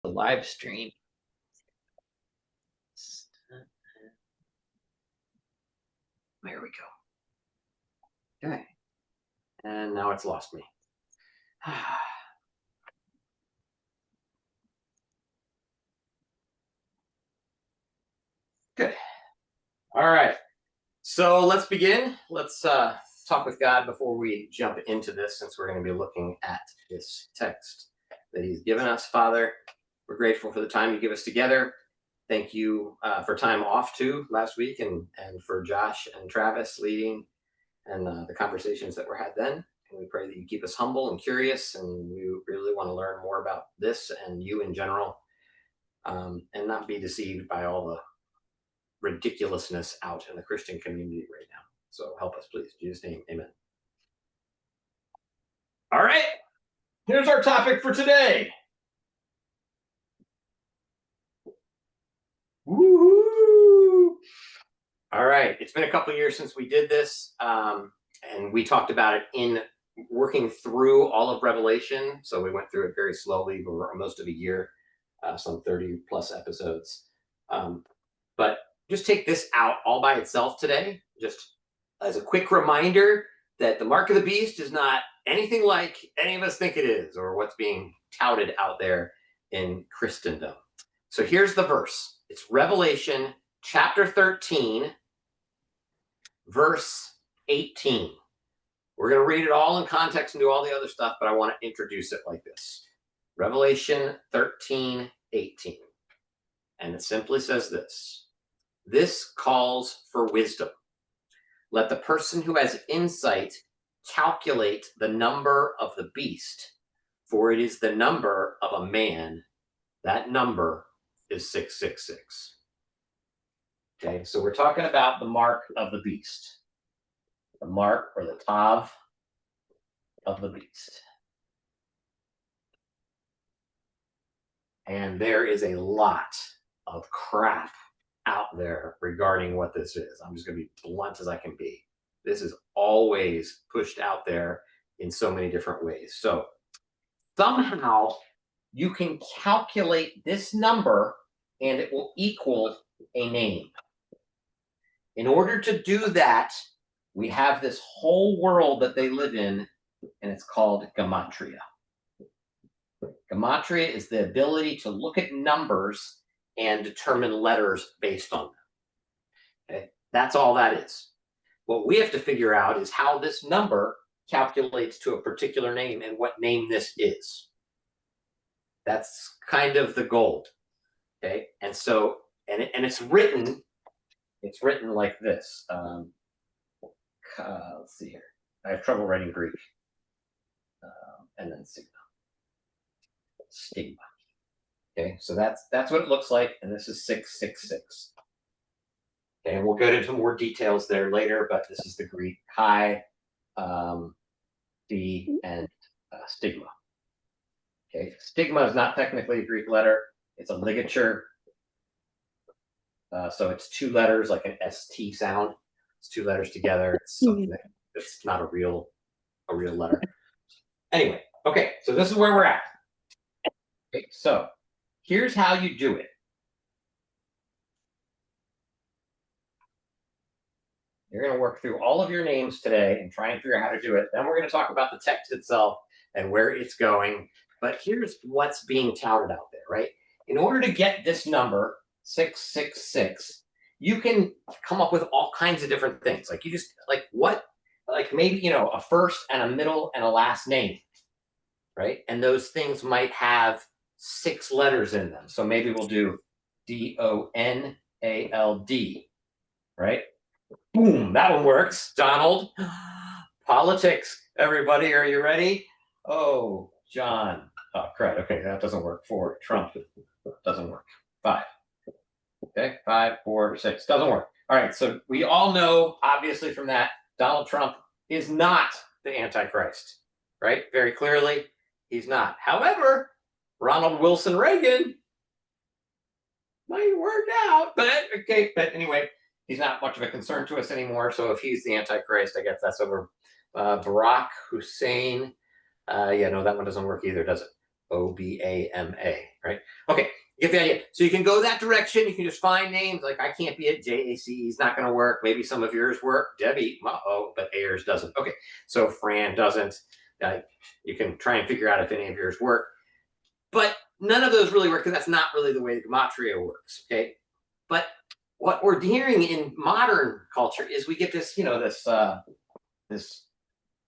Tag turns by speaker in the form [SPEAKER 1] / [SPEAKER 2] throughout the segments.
[SPEAKER 1] the live stream. There we go. Okay. And now it's lost me. Good. All right. So let's begin. Let's talk with God before we jump into this, since we're going to be looking at this text that He's given us. Father, we're grateful for the time you give us together. Thank you for time off too last week, and for Josh and Travis leading and the conversations that were had then. And we pray that you keep us humble and curious, and we really want to learn more about this and you in general, and not be deceived by all the ridiculousness out in the Christian community right now. So help us, please. In Jesus' name, amen. All right, here's our topic for today. Woo-hoo! All right, it's been a couple of years since we did this, and we talked about it in working through all of Revelation. So we went through it very slowly over most of a year, some 30 plus episodes. But just take this out all by itself today, just as a quick reminder that the mark of the beast is not anything like any of us think it is, or what's being touted out there in Christendom. So here's the verse. It's Revelation chapter 13, verse 18. We're going to read it all in context and do all the other stuff, but I want to introduce it like this. Revelation 13, 18. And it simply says this: this calls for wisdom. Let the person who has insight calculate the number of the beast, for it is the number of a man. That number is 666. Okay, so we're talking about the mark of the beast. The mark, or the tav of the beast. And there is a lot of crap out there regarding what this is. I'm just going to be blunt as I can be. This is always pushed out there in so many different ways. So somehow you can calculate this number and it will equal a name. In order to do that, we have this whole world that they live in, and it's called gematria. Gematria is the ability to look at numbers and determine letters based on them. Okay? That's all that is. What we have to figure out is how this number calculates to a particular name and what name this is. That's kind of the goal. Okay, and so it's written like this. Let's see here. I have trouble writing Greek. And then stigma. Okay, so that's what it looks like, and this is 666. Okay, and we'll get into more details there later, but this is the Greek chi, d, and stigma. Okay, stigma is not technically a Greek letter; it's a ligature. So it's two letters, like an ST sound. It's two letters together. It's something that's not a real letter. Anyway, okay, so this is where we're at. Okay, so here's how you do it. You're going to work through all of your names today and try and figure out how to do it. Then we're going to talk about the text itself and where it's going. But here's what's being touted out there, right? In order to get this number, 666, you can come up with all kinds of different things. Like you just, maybe, a first and a middle and a last name, right? And those things might have 6 letters in them. So maybe we'll do Donald, right? Boom, that one works. Donald. Politics, everybody, are you ready? Oh, John. Oh, crap. Okay, that doesn't work. 4. Trump doesn't work. 5. Okay, 5, 4, 6. Doesn't work. All right, so we all know, obviously, from that, Donald Trump is not the Antichrist, right? Very clearly, he's not. However, Ronald Wilson Reagan might work out, but anyway, he's not much of a concern to us anymore. So if he's the Antichrist, I guess that's over. Barack Hussein, that one doesn't work either, does it? Obama, right? Okay, you get the idea. So you can go that direction. You can just find names like I can't be it. JACE is not going to work. Maybe some of yours work. Debbie, but Ayers doesn't. Okay, so Fran doesn't. You can try and figure out if any of yours work. But none of those really work because that's not really the way the gematria works. Okay, but what we're hearing in modern culture is we get this, this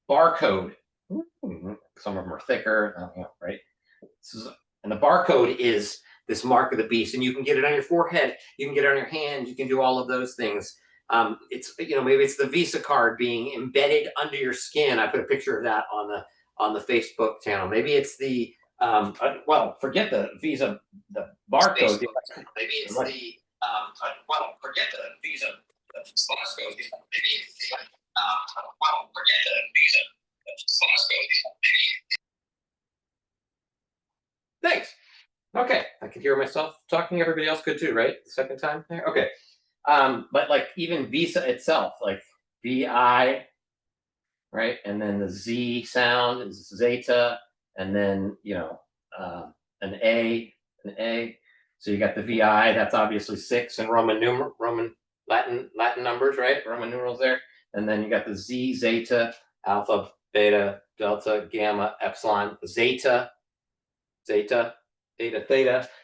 [SPEAKER 1] barcode. Some of them are thicker, right? And the barcode is this mark of the beast, and you can get it on your forehead, you can get it on your hand, you can do all of those things. It's maybe it's the Visa card being embedded under your skin. I put a picture of that on the Facebook channel. Maybe it's the forget the Visa, the barcode. Maybe it's the forget the Visa, the barcode. Maybe it's the forget the Visa, the barcode. Thanks. Okay, I can hear myself talking. Everybody else could too, right? The second time there. Okay, but like even Visa itself, like VI, right, and then the Z sound is Zeta, and then an A. So you got the VI. That's obviously 6 in Roman Latin numbers, right? Roman numerals there, and then you got the Z, Zeta, Alpha, Beta, Delta, Gamma, Epsilon, Zeta. Theta.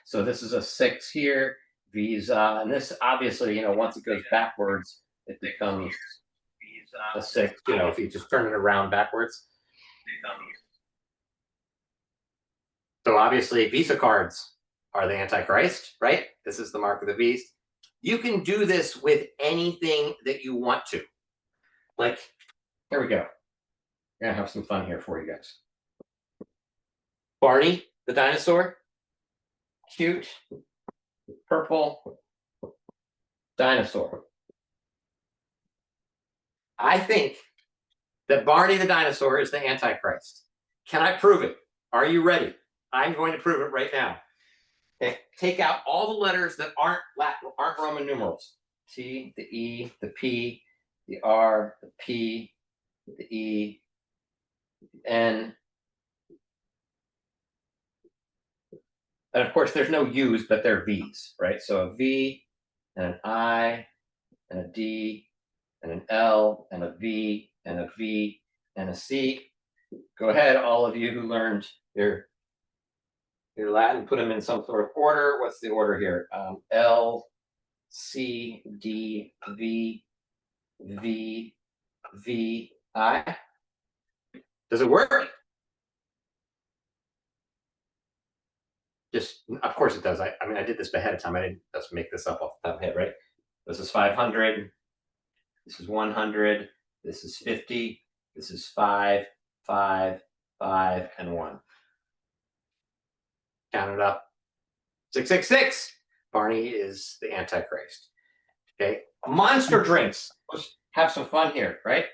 [SPEAKER 1] So this is a 6 here. Visa, and this obviously, once it goes backwards, it becomes a 6. If you just turn it around backwards. So obviously, Visa cards are the Antichrist, right? This is the mark of the beast. You can do this with anything that you want to. Like, here we go. We're gonna have some fun here for you guys. Barney, the dinosaur. Cute, purple dinosaur. I think that Barney the dinosaur is the Antichrist. Can I prove it? Are you ready? I'm going to prove it right now. Okay. Take out all the letters that aren't Roman numerals. T, the E, the P, the R, the P, the E, the N. And of course, there's no U's, but they're V's, right? So a V and an I and a D and an L and a V and a V and a C. Go ahead, all of you who learned your Latin, put them in some sort of order. What's the order here? L, C, D, V, V, V, I. Does it work? Of course it does. I mean, I did this ahead of time. I didn't just make this up off the top of my head, right? This is 500. This is 100. This is 50. This is 5, 5, 5, and 1. Count it up. 666. Barney is the Antichrist. Okay. Monster drinks. Let's have some fun here, right?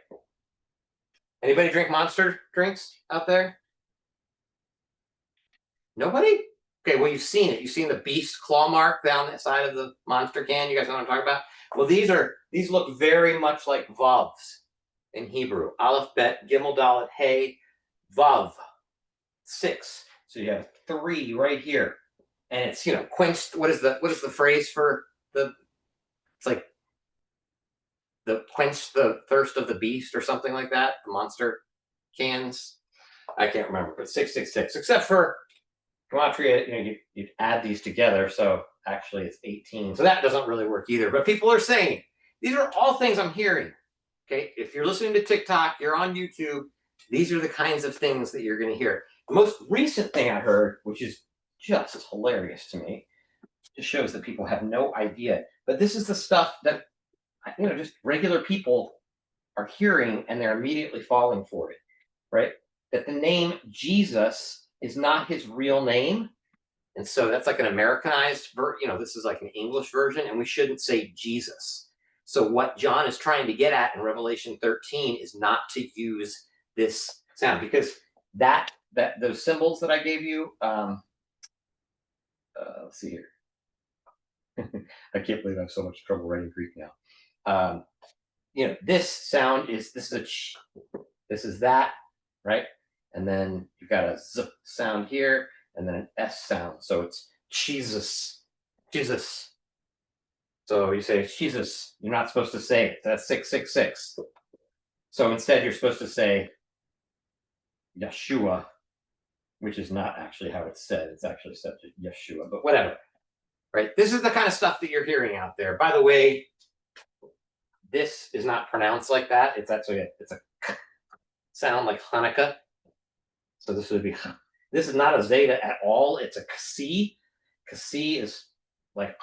[SPEAKER 1] Anybody drink Monster drinks out there? Nobody? Okay, well, you've seen it. You've seen the beast claw mark down the side of the Monster can. You guys know what I'm talking about? Well, these look very much like Vavs in Hebrew. Aleph, Bet, Gimel, Dalet, Hey, Vav. 6. So you have 3 right here. And it's, quenched. What is the phrase for it's like the quench the thirst of the beast or something like that? The monster cans. I can't remember, but 666, except for gematria, you add these together, so actually it's 18. So that doesn't really work either. But people are saying these are all things I'm hearing. Okay, if you're listening to TikTok, you're on YouTube, these are the kinds of things that you're going to hear. The most recent thing I heard, which is just hilarious to me, just shows that people have no idea. But this is the stuff that just regular people are hearing, and they're immediately falling for it, right? That the name Jesus is not his real name. And so that's like an Americanized this is like an English version, and we shouldn't say Jesus. So what John is trying to get at in Revelation 13 is not to use this sound, because that those symbols that I gave you, let's see here. I can't believe I have so much trouble writing Greek now. This sound this is a ch, this is that, right? And then you've got a z sound here, and then an S sound. So it's Jesus. Jesus. So you say Jesus. You're not supposed to say it. That's 666. So instead, you're supposed to say Yeshua, which is not actually how it's said. It's actually said Yeshua, but whatever. Right? This is the kind of stuff that you're hearing out there. By the way, this is not pronounced like that. It's actually it's a sound like Hanukkah. So this would be. This is not a zeta at all. It's a kasi. Kasi is like,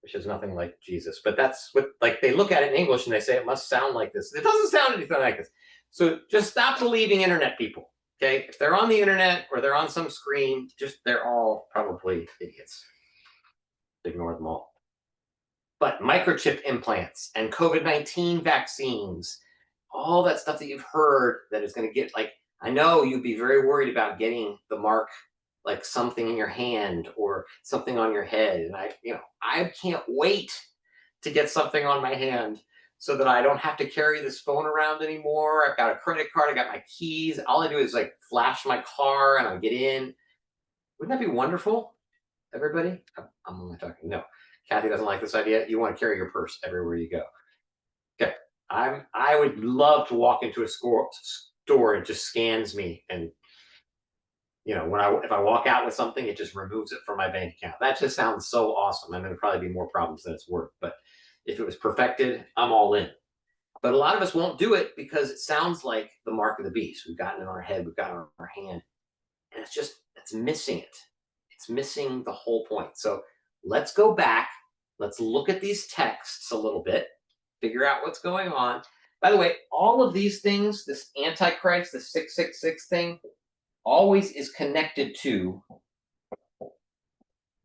[SPEAKER 1] which is nothing like Jesus. But that's what, like, they look at it in English and they say it must sound like this. It doesn't sound anything like this. So just stop believing internet people. Okay, if they're on the internet or they're on some screen, they're all probably idiots. Ignore them all. But microchip implants and COVID-19 vaccines, all that stuff that you've heard that is going to get, like, I know you'd be very worried about getting the mark, like something in your hand or something on your head. And I can't wait to get something on my hand so that I don't have to carry this phone around anymore. I've got a credit card, I got my keys. All I do is like flash my car and I'll get in. Wouldn't that be wonderful? Everybody? I'm only talking. No, Kathy doesn't like this idea. You want to carry your purse everywhere you go. Okay. I would love to walk into a store and it just scans me, and if I walk out with something, it just removes it from my bank account. That just sounds so awesome. I mean, there'd probably be more problems than it's worth, but if it was perfected, I'm all in. But a lot of us won't do it because it sounds like the mark of the beast. We've got it in our head, we've got it in our hand, and it's missing it. It's missing the whole point. So let's go back. Let's look at these texts a little bit, figure out what's going on. By the way, all of these things, this Antichrist, the 666 thing, always is connected to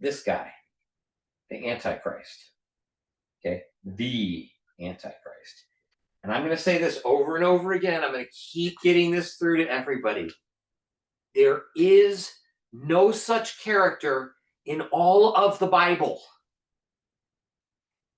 [SPEAKER 1] this guy, the Antichrist. Okay, the Antichrist. And I'm going to say this over and over again. I'm going to keep getting this through to everybody. There is no such character in all of the Bible.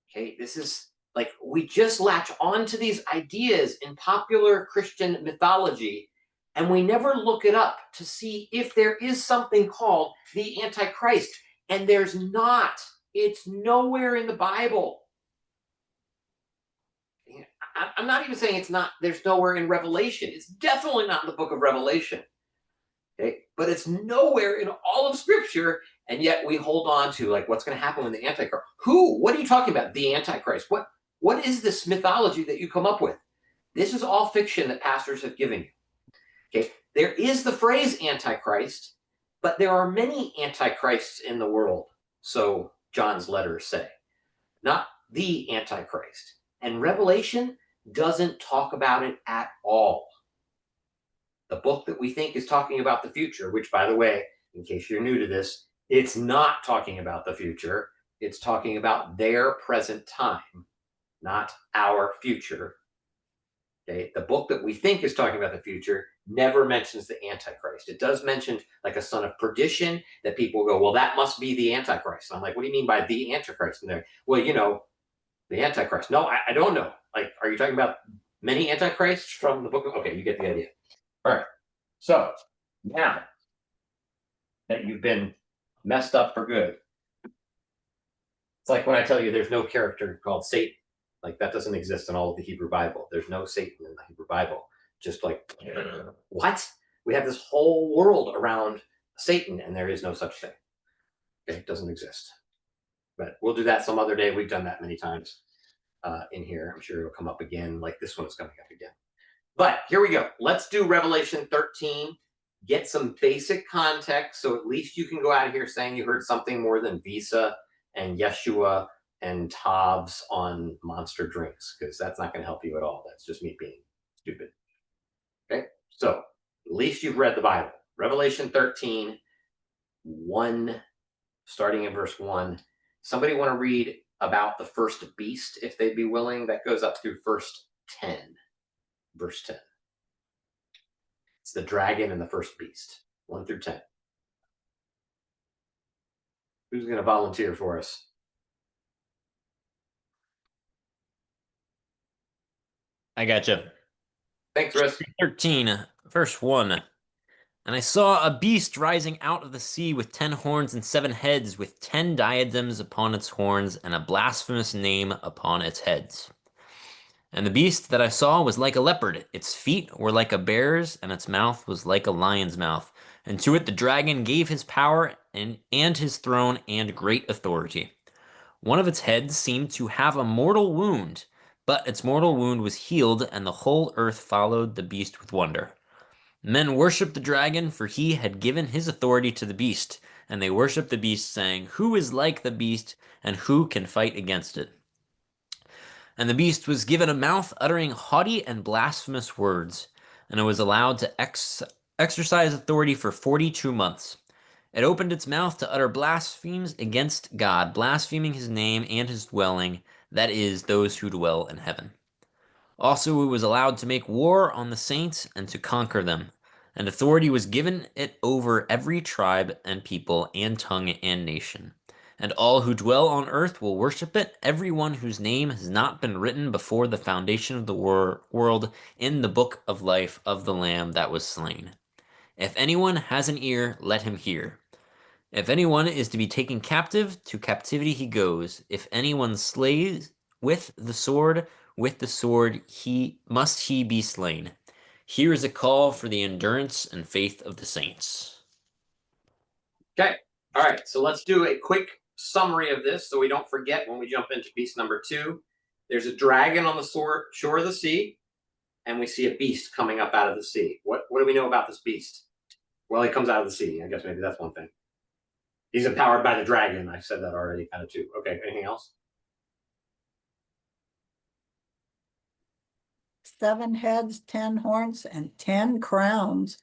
[SPEAKER 1] Okay, this is like, we just latch onto these ideas in popular Christian mythology, and we never look it up to see if there is something called the Antichrist. And there's not. It's nowhere in the Bible. I'm not even saying there's nowhere in Revelation. It's definitely not in the book of Revelation. Okay, but it's nowhere in all of Scripture, and yet we hold on to, like, what's going to happen when the Antichrist. What are you talking about? The Antichrist. What is this mythology that you come up with? This is all fiction that pastors have given you. Okay, there is the phrase Antichrist, but there are many Antichrists in the world, so John's letters say, not the Antichrist. And Revelation doesn't talk about it at all. The book that we think is talking about the future, which, by the way, in case you're new to this, it's not talking about the future. It's talking about their present time, not our future. Okay? The book that we think is talking about the future never mentions the Antichrist. It does mention like a son of perdition, that people go, well, that must be the Antichrist. And I'm like, what do you mean by the Antichrist? And they're, well, the Antichrist. No, I don't know. Like, are you talking about many Antichrists from the book? Okay, you get the idea. All right. So now that you've been messed up for good, it's like when I tell you there's no character called Satan. Like, that doesn't exist in all of the Hebrew Bible. There's no Satan in the Hebrew Bible. Just like, what? We have this whole world around Satan, and there is no such thing. Okay, it doesn't exist. But we'll do that some other day. We've done that many times in here. I'm sure it'll come up again, like this one is coming up again. But here we go. Let's do Revelation 13. Get some basic context, so at least you can go out of here saying you heard something more than Visa and Yeshua and Tabs on Monster drinks, because that's not going to help you at all. That's just me being stupid. Okay, so at least you've read the Bible. Revelation 13, 1, starting in verse 1. Somebody want to read about the first beast, if they'd be willing? That goes up through verse 10. Verse 10. It's the dragon and the first beast. 1 through 10. Who's going to volunteer for us?
[SPEAKER 2] I gotcha.
[SPEAKER 1] Thanks, Chris.
[SPEAKER 2] 13, Verse 1. And I saw a beast rising out of the sea with 10 horns and 7 heads, with 10 diadems upon its horns, and a blasphemous name upon its heads. And the beast that I saw was like a leopard, its feet were like a bear's, and its mouth was like a lion's mouth. And to it the dragon gave his power and his throne and great authority. One of its heads seemed to have a mortal wound, but its mortal wound was healed, and the whole earth followed the beast with wonder. Men worshipped the dragon, for he had given his authority to the beast, and they worshipped the beast, saying, Who is like the beast, and who can fight against it? And the beast was given a mouth uttering haughty and blasphemous words, and it was allowed to exercise authority for 42 months. It opened its mouth to utter blasphemies against God, blaspheming his name and his dwelling, that is, those who dwell in heaven. Also, it was allowed to make war on the saints and to conquer them, and authority was given it over every tribe and people and tongue and nation. And all who dwell on earth will worship it, every one whose name has not been written before the foundation of the world in the book of life of the Lamb that was slain. If anyone has an ear, let him hear. If anyone is to be taken captive, to captivity he goes. If anyone slays with the sword he be slain. Here is a call for the endurance and faith of the saints.
[SPEAKER 1] Okay. All right. So let's do a quick summary of this so we don't forget when we jump into beast number 2. There's a dragon on the shore of the sea, and we see a beast coming up out of the sea. What do we know about this beast? Well, he comes out of the sea. I guess maybe that's one thing. He's empowered by the dragon. I said that already, kind of too. Okay. Anything else?
[SPEAKER 3] 7 heads, 10 horns, and 10 crowns.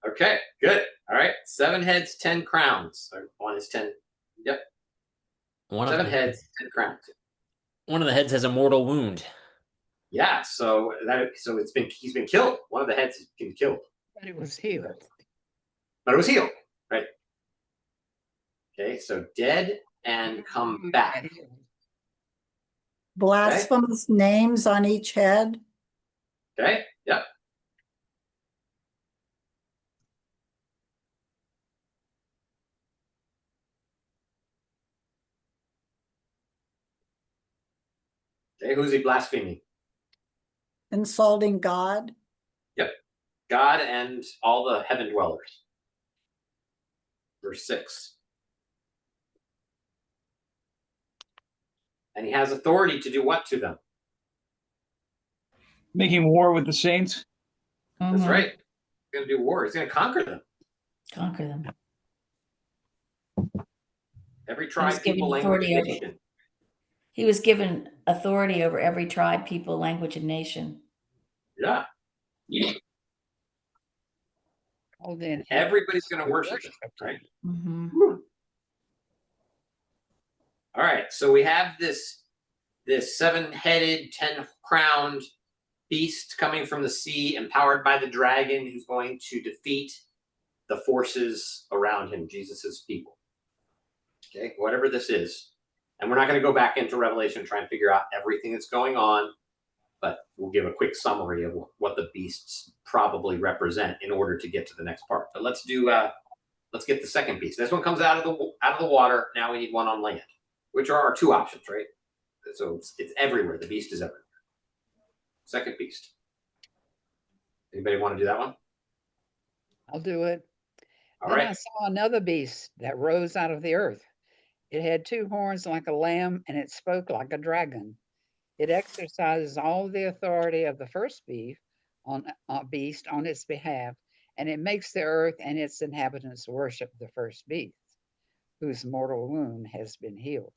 [SPEAKER 1] Okay. Good. All right. 7 heads, 10 crowns. One is 10. Yep. 7 heads, 10 crowns.
[SPEAKER 2] One of the heads has a mortal wound.
[SPEAKER 1] Yeah. So he's been killed. One of the heads has been killed.
[SPEAKER 4] But it was healed.
[SPEAKER 1] But it was healed. Right. Okay. So dead and come back.
[SPEAKER 3] Blasphemous names on each head.
[SPEAKER 1] Okay. Yep. Okay. Who's he blaspheming?
[SPEAKER 3] Insulting God.
[SPEAKER 1] Yep. God and all the heaven dwellers. Verse 6. And he has authority to do what to them?
[SPEAKER 4] Making war with the saints.
[SPEAKER 1] That's right. He's going to do war. He's going to conquer them.
[SPEAKER 5] Conquer them.
[SPEAKER 1] Every tribe, people, language, nation.
[SPEAKER 5] He was given authority over every tribe, people, language, and nation.
[SPEAKER 1] Yeah.
[SPEAKER 4] Oh, then
[SPEAKER 1] everybody's going to worship him, right?
[SPEAKER 5] Mm-hmm.
[SPEAKER 1] All right. So we have this 7-headed, 10-crowned beast coming from the sea, empowered by the dragon, who's going to defeat the forces around him, Jesus's people. Okay, whatever this is. And we're not going to go back into Revelation and try and figure out everything that's going on, but we'll give a quick summary of what the beasts probably represent in order to get to the next part. But let's get the second beast. This one comes out of the water. Now we need one on land, which are our 2 options, right? So it's everywhere. The beast is everywhere. Second beast. Anybody want to do that one?
[SPEAKER 4] I'll do it.
[SPEAKER 1] All
[SPEAKER 4] Then
[SPEAKER 1] right.
[SPEAKER 4] I saw another beast that rose out of the earth. It had 2 horns like a lamb, and it spoke like a dragon. It exercises all the authority of the first beast on its behalf, and it makes the earth and its inhabitants worship the first beast, whose mortal wound has been healed.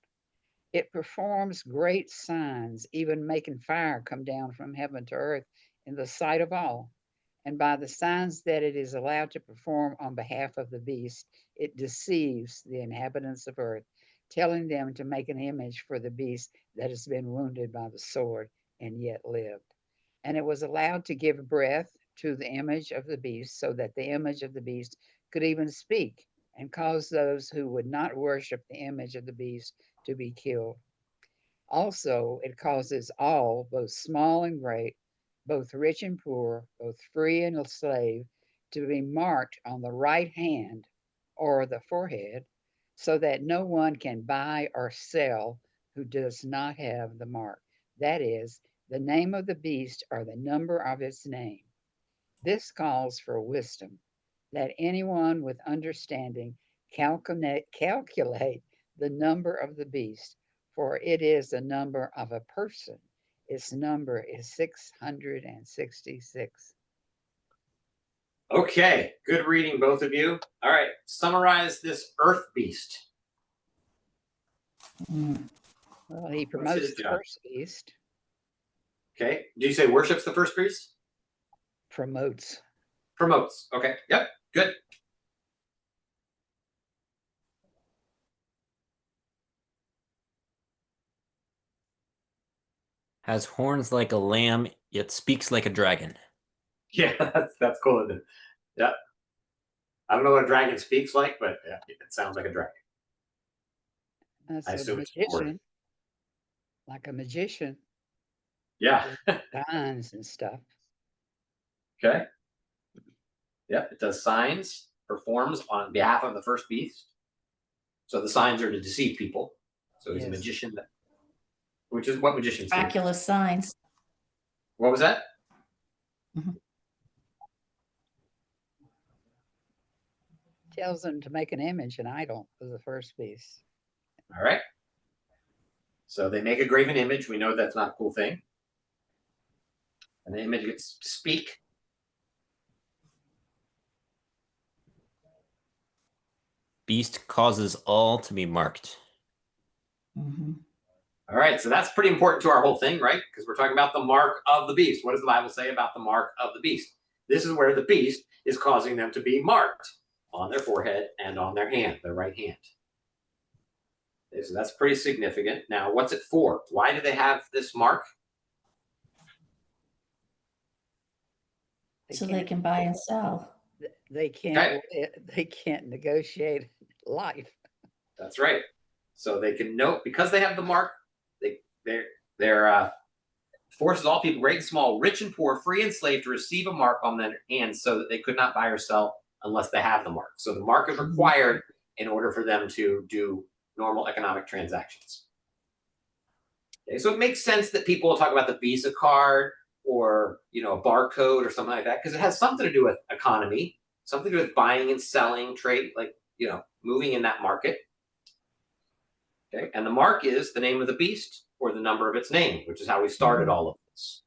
[SPEAKER 4] It performs great signs, even making fire come down from heaven to earth in the sight of all. And by the signs that it is allowed to perform on behalf of the beast, it deceives the inhabitants of earth, telling them to make an image for the beast that has been wounded by the sword and yet lived. And it was allowed to give breath to the image of the beast, so that the image of the beast could even speak and cause those who would not worship the image of the beast to be killed. Also, it causes all, both small and great, both rich and poor, both free and slave, to be marked on the right hand or the forehead, so that no one can buy or sell who does not have the mark. That is, the name of the beast or the number of its name. This calls for wisdom, that anyone with understanding calculate the number of the beast, for it is the number of a person. Its number is 666.
[SPEAKER 1] Okay, good reading, both of you. All right, summarize this earth beast.
[SPEAKER 5] Mm.
[SPEAKER 4] Well, he
[SPEAKER 1] What's
[SPEAKER 4] promotes
[SPEAKER 1] his
[SPEAKER 4] the
[SPEAKER 1] job?
[SPEAKER 4] first beast,
[SPEAKER 1] Okay, do you say worships the first beast?
[SPEAKER 4] promotes.
[SPEAKER 1] Promotes. Okay, yep, good.
[SPEAKER 2] Has horns like a lamb, yet speaks like a dragon.
[SPEAKER 1] Yeah, that's cool. Isn't it? Yep. I don't know what a dragon speaks like, but yeah, it sounds like a dragon.
[SPEAKER 4] That's
[SPEAKER 1] I
[SPEAKER 4] a
[SPEAKER 1] assume it's a word.
[SPEAKER 4] magician, like a magician,
[SPEAKER 1] Yeah.
[SPEAKER 4] signs and stuff.
[SPEAKER 1] Okay. Yep, it does signs, performs on behalf of the first beast. So the signs are to deceive people. So he's a
[SPEAKER 4] Yes.
[SPEAKER 1] magician, which is what magicians do.
[SPEAKER 5] Miraculous signs.
[SPEAKER 1] What was that?
[SPEAKER 4] Tells them to make an image, an idol of the first beast.
[SPEAKER 1] All right. So they make a graven image. We know that's not a cool thing. And the image gets to speak.
[SPEAKER 2] Beast causes all to be marked.
[SPEAKER 5] Mm-hmm.
[SPEAKER 1] All right, so that's pretty important to our whole thing, right? Because we're talking about the mark of the beast. What does the Bible say about the mark of the beast? This is where the beast is causing them to be marked on their forehead and on their hand, their right hand. Okay, so that's pretty significant. Now, what's it for? Why do they have this mark?
[SPEAKER 5] So they can buy and sell.
[SPEAKER 4] They can't. They can't negotiate life.
[SPEAKER 1] That's right. So they can note, because they have the mark, they're forces all people, great and small, rich and poor, free and slave, to receive a mark on their hands, so that they could not buy or sell unless they have the mark. So the mark is required in order for them to do normal economic transactions. Okay, so it makes sense that people will talk about the Visa card or a barcode or something like that, because it has something to do with economy, something to do with buying and selling, trade, like moving in that market. Okay, and the mark is the name of the beast or the number of its name, which is how we started all of this.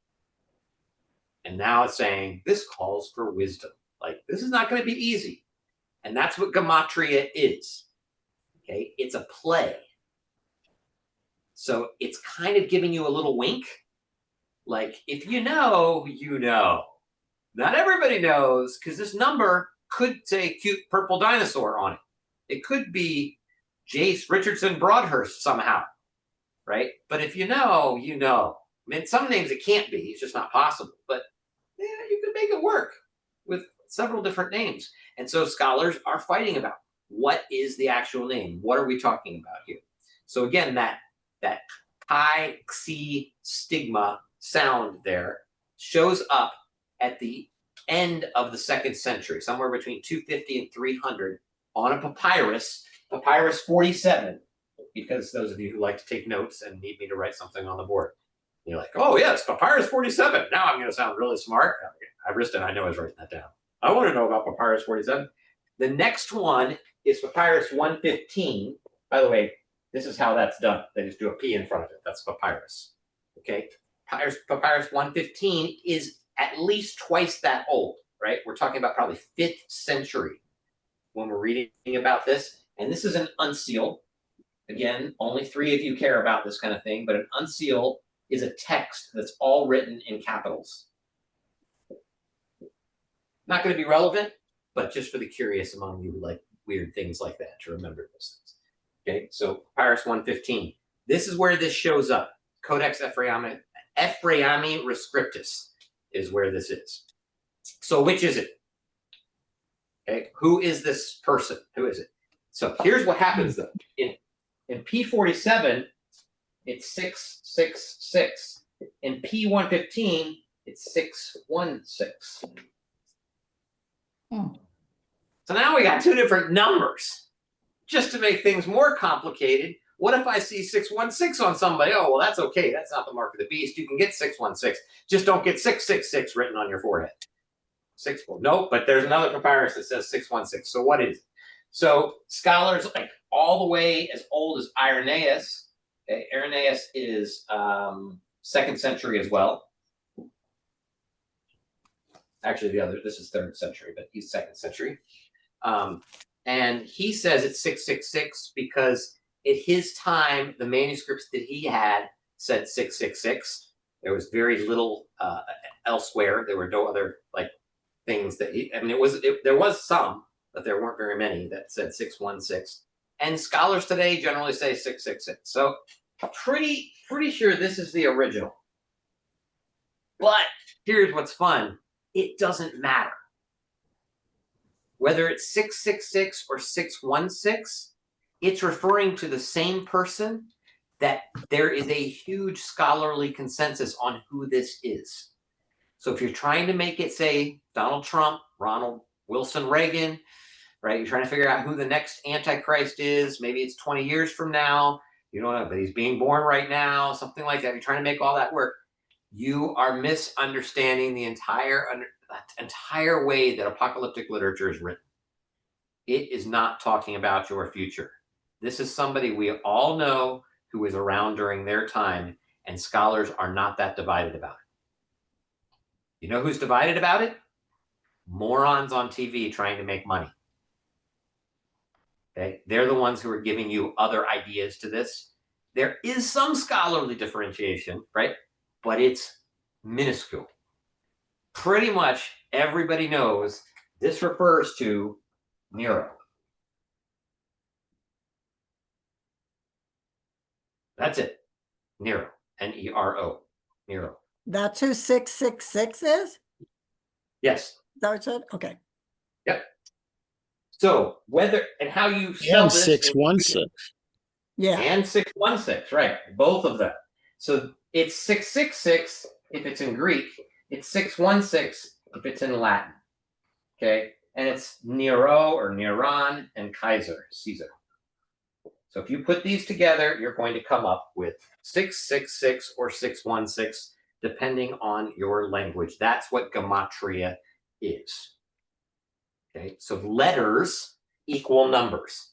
[SPEAKER 1] And now it's saying this calls for wisdom. Like, this is not going to be easy. And that's what gematria is. Okay, it's a play. So it's kind of giving you a little wink. Like, if you know, you know. Not everybody knows, because this number could say cute purple dinosaur on it. It could be Jace Richardson Broadhurst somehow, right? But if you know, you know. I mean, some names it can't be. It's just not possible. But you can make it work with several different names. And so scholars are fighting about, what is the actual name? What are we talking about here? So again, that chi, xi stigma sound there shows up at the end of the 2nd century, somewhere between 250 and 300, on a papyrus 47, because those of you who like to take notes and need me to write something on the board, you're like, oh yes, papyrus 47. Now I'm going to sound really smart. I know I was writing that down. I want to know about papyrus 47. The next one is papyrus 115. By the way, this is how that's done. They just do a P in front of it. That's papyrus. Okay. Papyrus 115 is at least twice that old, right? We're talking about probably 5th century when we're reading about this. And this is an unseal. Again, only 3 of you care about this kind of thing, but an unseal is a text that's all written in capitals. Not going to be relevant, but just for the curious among you who like weird things like that, to remember those things. Okay, so Papyrus 115. This is where this shows up. Codex Ephraimi Rescriptus is where this is. So which is it? Okay, who is this person? Who is it? So here's what happens though. In P47, it's 666. In P115, It's 616.
[SPEAKER 5] Hmm.
[SPEAKER 1] So now we got two different numbers. Just to make things more complicated, what if I see 616 on somebody? Oh, well, that's okay. That's not the mark of the beast. You can get 616. Just don't get 666 written on your forehead. Nope, but there's another papyrus that says 616. So what is it? So scholars like all the way as old as Irenaeus. Okay, Irenaeus is 2nd century as well. Actually, this is 3rd century, but he's 2nd century. And he says it's 666 because at his time, the manuscripts that he had said 666. There was very little elsewhere. There were no other like things that there was some, but there weren't very many that said 616. And scholars today generally say 666. So pretty sure this is the original. But here's what's fun. It doesn't matter. Whether it's 666 or 616, it's referring to the same person. That there is a huge scholarly consensus on who this is. So if you're trying to make it say Donald Trump, Ronald Wilson Reagan, right? You're trying to figure out who the next Antichrist is. Maybe it's 20 years from now. You don't know, but he's being born right now, something like that. You're trying to make all that work. You are misunderstanding the entire way that apocalyptic literature is written. It is not talking about your future. This is somebody we all know who was around during their time, and scholars are not that divided about it. You know who's divided about it? Morons on TV trying to make money. Okay, they're the ones who are giving you other ideas to this. There is some scholarly differentiation, right? But it's minuscule. Pretty much everybody knows this refers to Nero. That's it. Nero. Nero. Nero.
[SPEAKER 3] That's who 666 is?
[SPEAKER 1] Yes.
[SPEAKER 3] Is that what you said? Okay.
[SPEAKER 1] Yep. So whether and how you spell
[SPEAKER 6] And
[SPEAKER 1] this
[SPEAKER 6] 616.
[SPEAKER 3] Yeah.
[SPEAKER 1] and 616, right? Both of them. So it's 666 if it's in Greek. It's 616 if it's in Latin. Okay, and it's Nero or Neron and Caesar. So if you put these together, you're going to come up with 666 or 616, depending on your language. That's what gematria is. Okay, so letters equal numbers.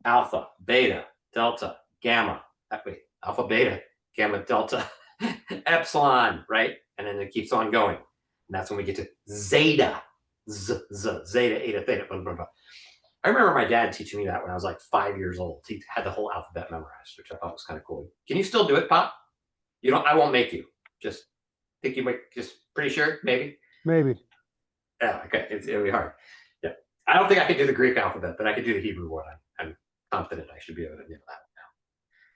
[SPEAKER 1] Alpha, beta, delta, gamma. Wait, alpha, beta, gamma, delta, epsilon, right? And then it keeps on going. And that's when we get to zeta. Zeta, eta, theta, blah, blah, blah. I remember my dad teaching me that when I was like 5 years old. He had the whole alphabet memorized, which I thought was kind of cool. Can you still do it, Pop? You don't. I won't make you. Just think you might. Just pretty sure, maybe.
[SPEAKER 7] Maybe.
[SPEAKER 1] Yeah. Okay. It'll be hard. Yeah. I don't think I could do the Greek alphabet, but I could do the Hebrew one. I'm confident I should be able to do that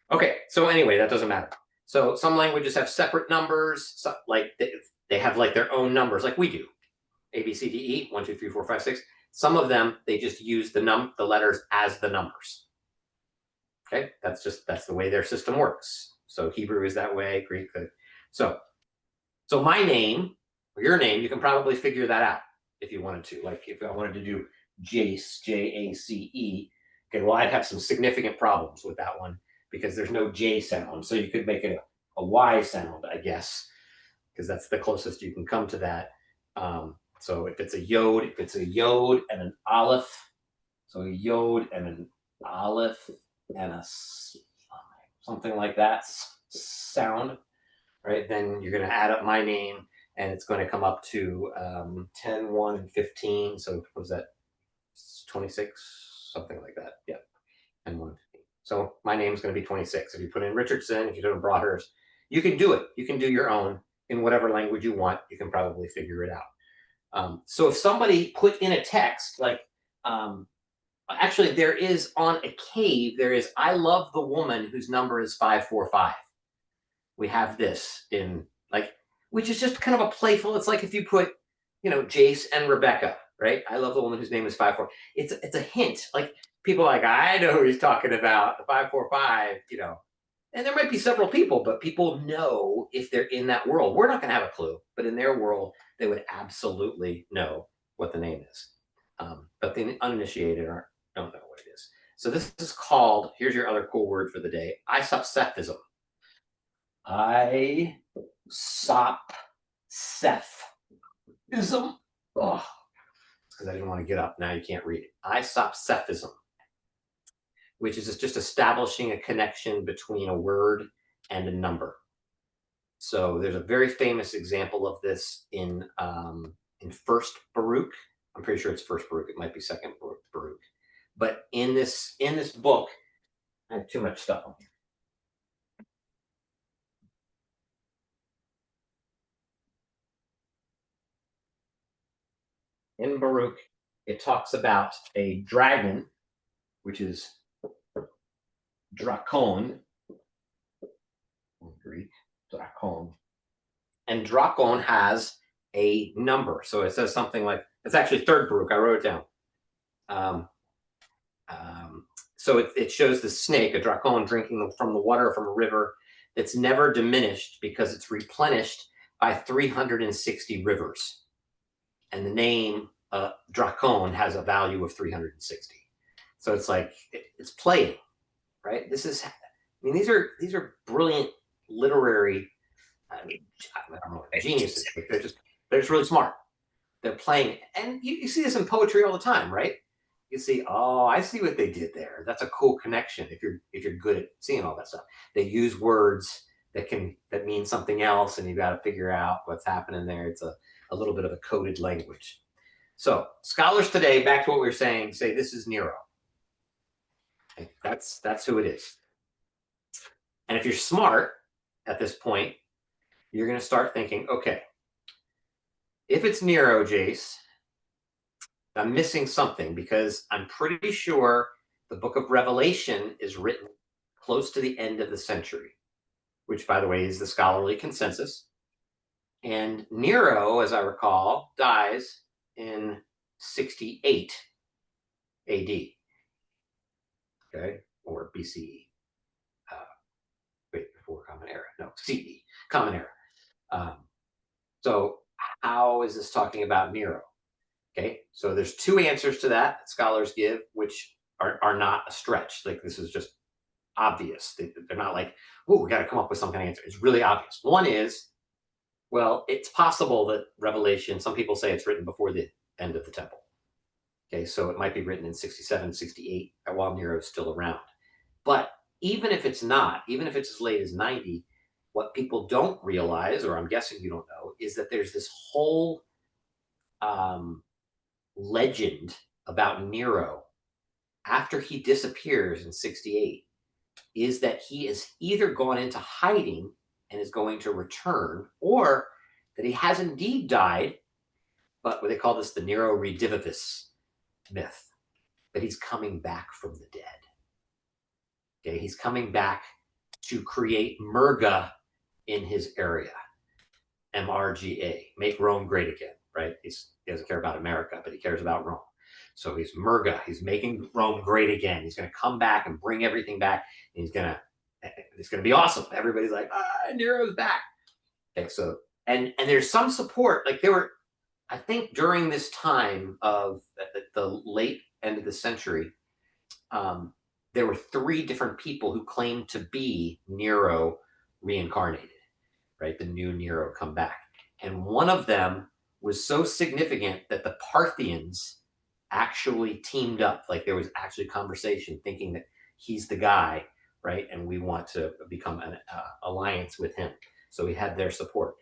[SPEAKER 1] now. Okay. So anyway, that doesn't matter. So some languages have separate numbers. So like they have like their own numbers, like we do. A, B, C, D, E, 1, 2, 3, 4, 5, 6. Some of them, they just use the letters as the numbers. Okay, that's the way their system works. So Hebrew is that way, Greek. So my name, or your name, you can probably figure that out if you wanted to. Like if I wanted to do Jace, J-A-C-E, okay, well, I'd have some significant problems with that one because there's no J sound. So you could make it a Y sound, I guess, because that's the closest you can come to that. So if it's a yod and an aleph, so a yod and an aleph and a something like that sound, right? Then you're going to add up my name and it's going to come up to 10, 1, and 15. So what was that? 26, something like that. Yeah, 10, 1, and 15. So my name is going to be 26. If you put in Richardson, if you don't Broadhurst, you can do it. You can do your own in whatever language you want. You can probably figure it out. So if somebody put in a text like, actually there is on a cave, there is, I love the woman whose number is 545. We have this in like, which is just kind of a playful, it's like if you put, Jace and Rebecca, right? I love the woman whose name is 54. It's a hint. Like people are like, I know who he's talking about, the 545, And there might be several people, but people know if they're in that world. We're not going to have a clue, but in their world, they would absolutely know what the name is. But the uninitiated don't know what it is. So this is called, here's your other cool word for the day, isopsephism. Isopsephism. Oh, because I didn't want to get up. Now you can't read it. Isopsephism, which is just establishing a connection between a word and a number. So there's a very famous example of this in First Baruch. I'm pretty sure it's First Baruch. It might be Second Baruch. But in this book, I have too much stuff on here. In Baruch, it talks about a dragon, which is Drakon, in Greek, Drakon. And Drakon has a number. So it says something like, it's actually Third Baruch. I wrote it down. So it shows the snake, a Drakon, drinking from the water from a river that's never diminished because it's replenished by 360 rivers. And the name Drakon has a value of 360. So it's like, it's playing, right? This is, I mean, these are brilliant literary, I don't know, geniuses, but they're just really smart. They're playing, and you see this in poetry all the time, right? You see, oh, I see what they did there. That's a cool connection. If you're good at seeing all that stuff, they use words that mean something else, and you got to figure out what's happening there. It's a little bit of a coded language. So scholars today, back to what we were saying, say this is Nero. Okay, that's who it is. And if you're smart at this point, you're going to start thinking, okay, if it's Nero, Jace, I'm missing something, because I'm pretty sure the book of Revelation is written close to the end of the century, which, by the way, is the scholarly consensus. And Nero, as I recall, dies in 68 AD, okay, or BCE. Before Common Era. No, CE, Common Era. So how is this talking about Nero? Okay, so there's two answers to that scholars give, which are not a stretch. Like, this is just obvious. They're not like, oh, we got to come up with some kind of answer. It's really obvious. One is, well, it's possible that Revelation, some people say it's written before the end of the temple. Okay, so it might be written in 67, 68, while Nero is still around. But even if it's not, even if it's as late as 90, what people don't realize, or I'm guessing you don't know, is that there's this whole legend about Nero after he disappears in 68, is that he is either gone into hiding and is going to return, or that he has indeed died, but what they call this the Nero redivivus myth, that he's coming back from the dead. Okay, he's coming back to create Murga in his area. MRGA, make Rome great again, right? He doesn't care about America, but he cares about Rome. So he's Murga. He's making Rome great again. He's going to come back and bring everything back. And it's going to be awesome. Everybody's like, Nero's back. Okay, so, and there's some support. Like, there were, I think during this time of the late end of the century, there were 3 different people who claimed to be Nero reincarnated, right? The new Nero come back. And one of them was so significant that the Parthians actually teamed up. Like, there was actually conversation thinking that he's the guy, right? And we want to become an alliance with him. So we had their support,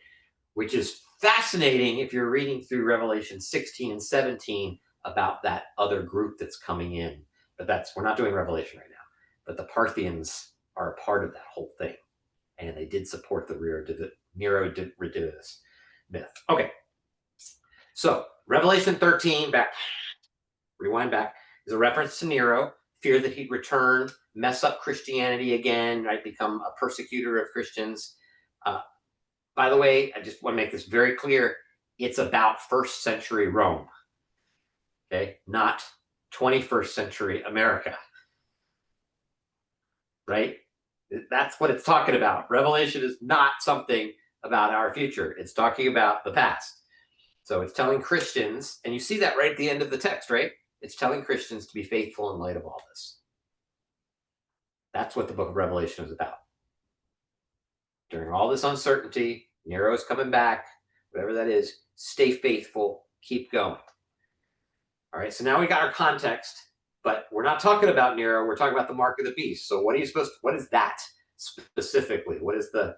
[SPEAKER 1] which is fascinating if you're reading through Revelation 16 and 17 about that other group that's coming in. But we're not doing Revelation right now. But the Parthians are a part of that whole thing. And they did support the Nero redivivus myth. Okay. So Revelation 13, rewind back, is a reference to Nero, fear that he'd return, mess up Christianity again, right? Become a persecutor of Christians. By the way, I just want to make this very clear. It's about first century Rome, okay? Not 21st century America, right? That's what it's talking about. Revelation is not something about our future. It's talking about the past. So it's telling Christians, and you see that right at the end of the text, right? It's telling Christians to be faithful in light of all this. That's what the book of Revelation is about. During all this uncertainty, Nero's coming back, whatever that is, stay faithful, keep going. All right, so now we got our context, but we're not talking about Nero, we're talking about the mark of the beast. So what is that specifically? What is the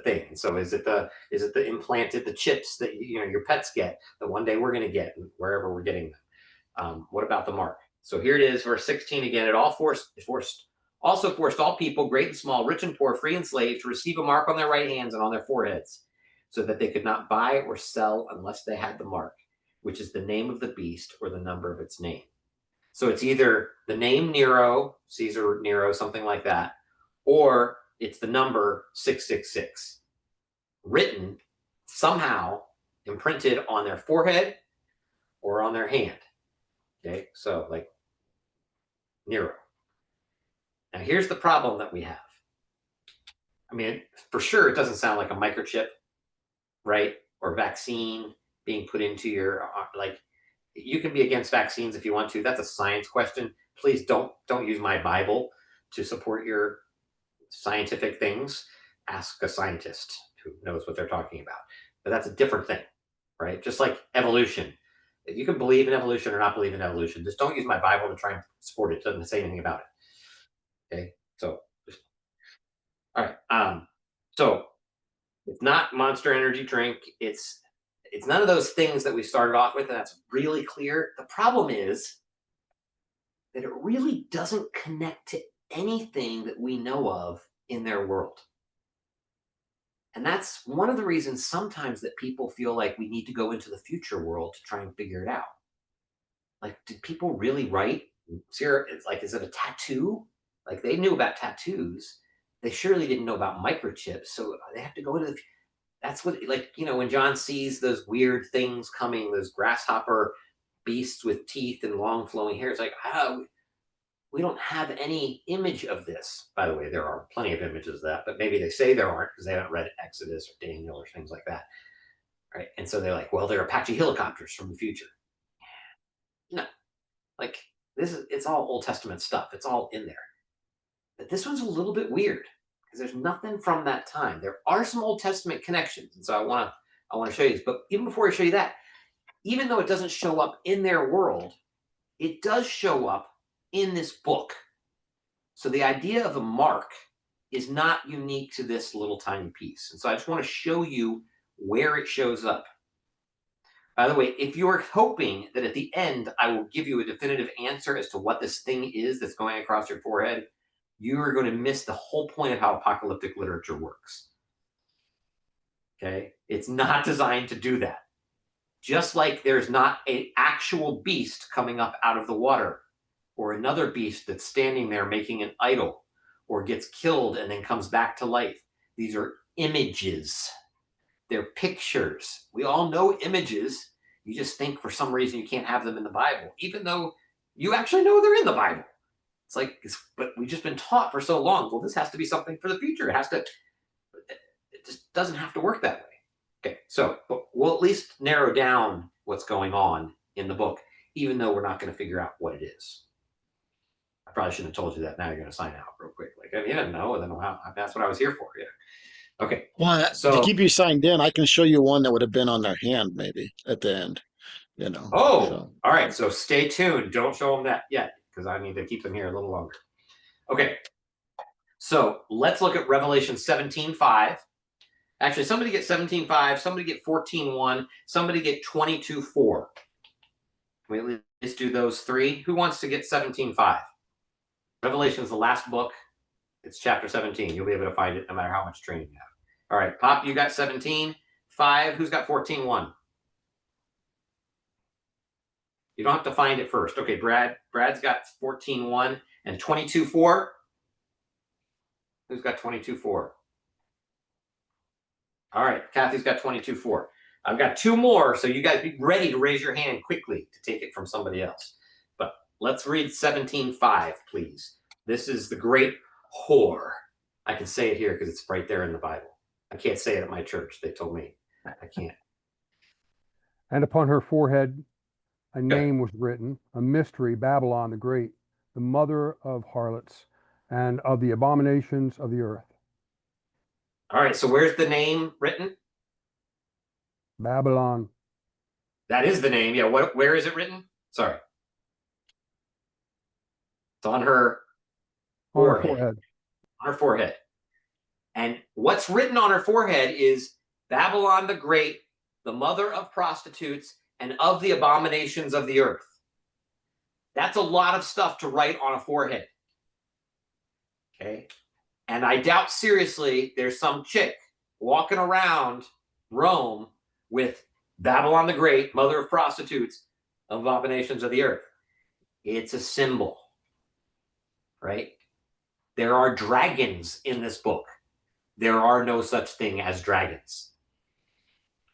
[SPEAKER 1] thing? And so is it the implanted, the chips that your pets get, that one day we're going to get wherever we're getting them? What about the mark? So here it is, verse 16 again. It also forced all people, great and small, rich and poor, free and slave, to receive a mark on their right hands and on their foreheads, so that they could not buy or sell unless they had the mark, which is the name of the beast or the number of its name. So it's either the name Nero, Caesar Nero, something like that, or it's the number 666, written somehow, imprinted on their forehead or on their hand. Okay, so like Nero. Now here's the problem that we have. I mean, for sure, it doesn't sound like a microchip, right? Or vaccine being put into your, like, you can be against vaccines if you want to. That's a science question. Please don't use my Bible to support your scientific things. Ask a scientist who knows what they're talking about. But that's a different thing, right? Just like evolution. If you can believe in evolution or not believe in evolution, just don't use my Bible to try and support it. It doesn't say anything about it. Okay, so all right. So it's not Monster Energy drink. It's none of those things that we started off with, and that's really clear. The problem is that it really doesn't connect to anything that we know of in their world. And that's one of the reasons sometimes that people feel like we need to go into the future world to try and figure it out. Like, did people really write? Is it a tattoo? Like, they knew about tattoos. They surely didn't know about microchips. So they have to go into the future. That's what, like, when John sees those weird things coming, those grasshopper beasts with teeth and long flowing hair, it's like, we don't have any image of this. By the way, there are plenty of images of that, but maybe they say there aren't because they haven't read Exodus or Daniel or things like that. Right? And so they're like, well, they're Apache helicopters from the future. No, like, it's all Old Testament stuff. It's all in there. But this one's a little bit weird because there's nothing from that time. There are some Old Testament connections, and so I want to show you this. But even before I show you that, even though it doesn't show up in their world, it does show up in this book. So the idea of a mark is not unique to this little tiny piece. And so I just want to show you where it shows up. By the way, if you're hoping that at the end I will give you a definitive answer as to what this thing is that's going across your forehead, you are going to miss the whole point of how apocalyptic literature works. Okay? It's not designed to do that. Just like there's not an actual beast coming up out of the water, or another beast that's standing there making an idol, or gets killed and then comes back to life. These are images. They're pictures. We all know images. You just think for some reason you can't have them in the Bible, even though you actually know they're in the Bible. It's like, but we've just been taught for so long, well, this has to be something for the future. It just doesn't have to work that way. Okay, so we'll at least narrow down what's going on in the book, even though we're not going to figure out what it is. I probably shouldn't have told you that. Now you're going to sign out real quick. Like, you didn't know, then that's what I was here for. Yeah. Okay.
[SPEAKER 6] Well,
[SPEAKER 1] So
[SPEAKER 6] to keep you signed in, I can show you one that would have been on their hand maybe at the end.
[SPEAKER 1] Oh,
[SPEAKER 6] so.
[SPEAKER 1] All right. So stay tuned. Don't show them that yet because I need to keep them here a little longer. Okay. So let's look at Revelation 17:5. Actually, somebody get 17:5, somebody get 14:1, somebody get 22:4. Can we at least do those three? Who wants to get 17:5? Revelation is the last book. It's chapter 17. You'll be able to find it no matter how much training you have. All right, Pop, you got 17:5. Who's got 14:1? You don't have to find it first. Okay, Brad's got 14:1 and 22:4. Who's got 22:4? All right, Kathy's got 22:4. I've got two more, so you guys be ready to raise your hand quickly to take it from somebody else. But let's read 17:5, please. This is the great whore. I can say it here because it's right there in the Bible. I can't say it at my church. They told me I can't.
[SPEAKER 7] And upon her forehead a name was written, a mystery, Babylon the Great, the mother of harlots and of the abominations of the earth.
[SPEAKER 1] All right, so where's the name written?
[SPEAKER 7] Babylon.
[SPEAKER 1] That is the name. Yeah, where is it written? Sorry. It's on her
[SPEAKER 7] On her
[SPEAKER 1] forehead.
[SPEAKER 7] forehead.
[SPEAKER 1] On her forehead. And what's written on her forehead is Babylon the Great, the mother of prostitutes and of the abominations of the earth. That's a lot of stuff to write on a forehead. Okay. And I doubt seriously there's some chick walking around Rome with Babylon the Great, mother of prostitutes, of abominations of the earth. It's a symbol, right? There are dragons in this book. There are no such thing as dragons.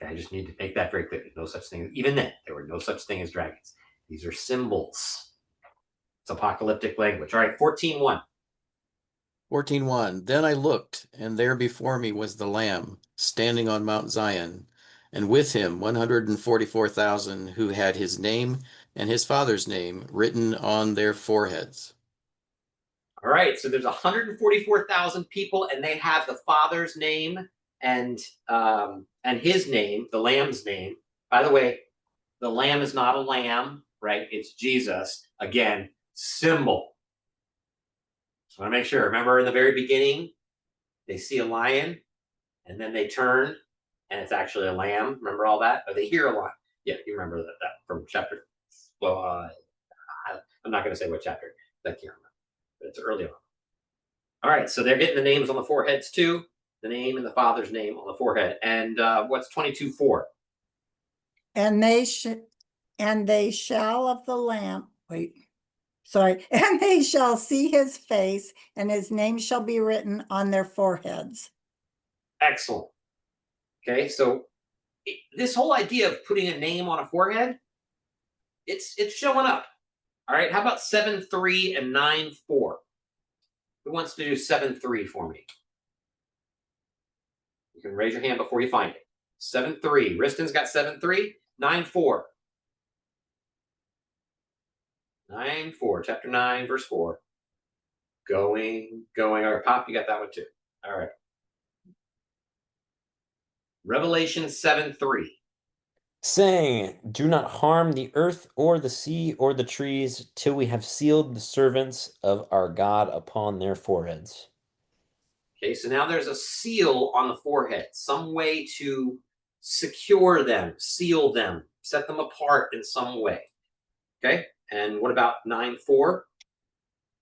[SPEAKER 1] I just need to make that very clear. There's no such thing. Even then, there were no such thing as dragons. These are symbols. It's apocalyptic language. All right, 14:1.
[SPEAKER 8] 14:1. Then I looked, and there before me was the Lamb, standing on Mount Zion, and with him 144,000 who had his name and his father's name written on their foreheads.
[SPEAKER 1] All right, so there's 144,000 people, and they have the Father's name and his name, the Lamb's name. By the way, the Lamb is not a lamb, right? It's Jesus. Again, symbol. Just want to make sure. Remember in the very beginning, they see a lion, and then they turn, and it's actually a lamb. Remember all that? Or they hear a lion. Yeah, you remember that from chapter. Well, I'm not going to say what chapter. I can't remember. But it's early on. All right, so they're getting the names on the foreheads too. The name and the Father's name on the forehead. And what's 22:4?
[SPEAKER 3] And they shall of the Lamb, and they shall see his face, and his name shall be written on their foreheads.
[SPEAKER 1] Excellent. Okay, so this whole idea of putting a name on a forehead, it's showing up. All right, how about 7:3 and 9:4? Who wants to do 7:3 for me? You can raise your hand before you find it. 7:3. Riston's got 7:3. 9:4. 9:4. Chapter 9, verse 4. Going. All right, Pop, you got that one too. All right. Revelation 7:3.
[SPEAKER 2] Saying, do not harm the earth or the sea or the trees till we have sealed the servants of our God upon their foreheads.
[SPEAKER 1] Okay, so now there's a seal on the forehead, some way to secure them, seal them, set them apart in some way. Okay, and what about 9:4?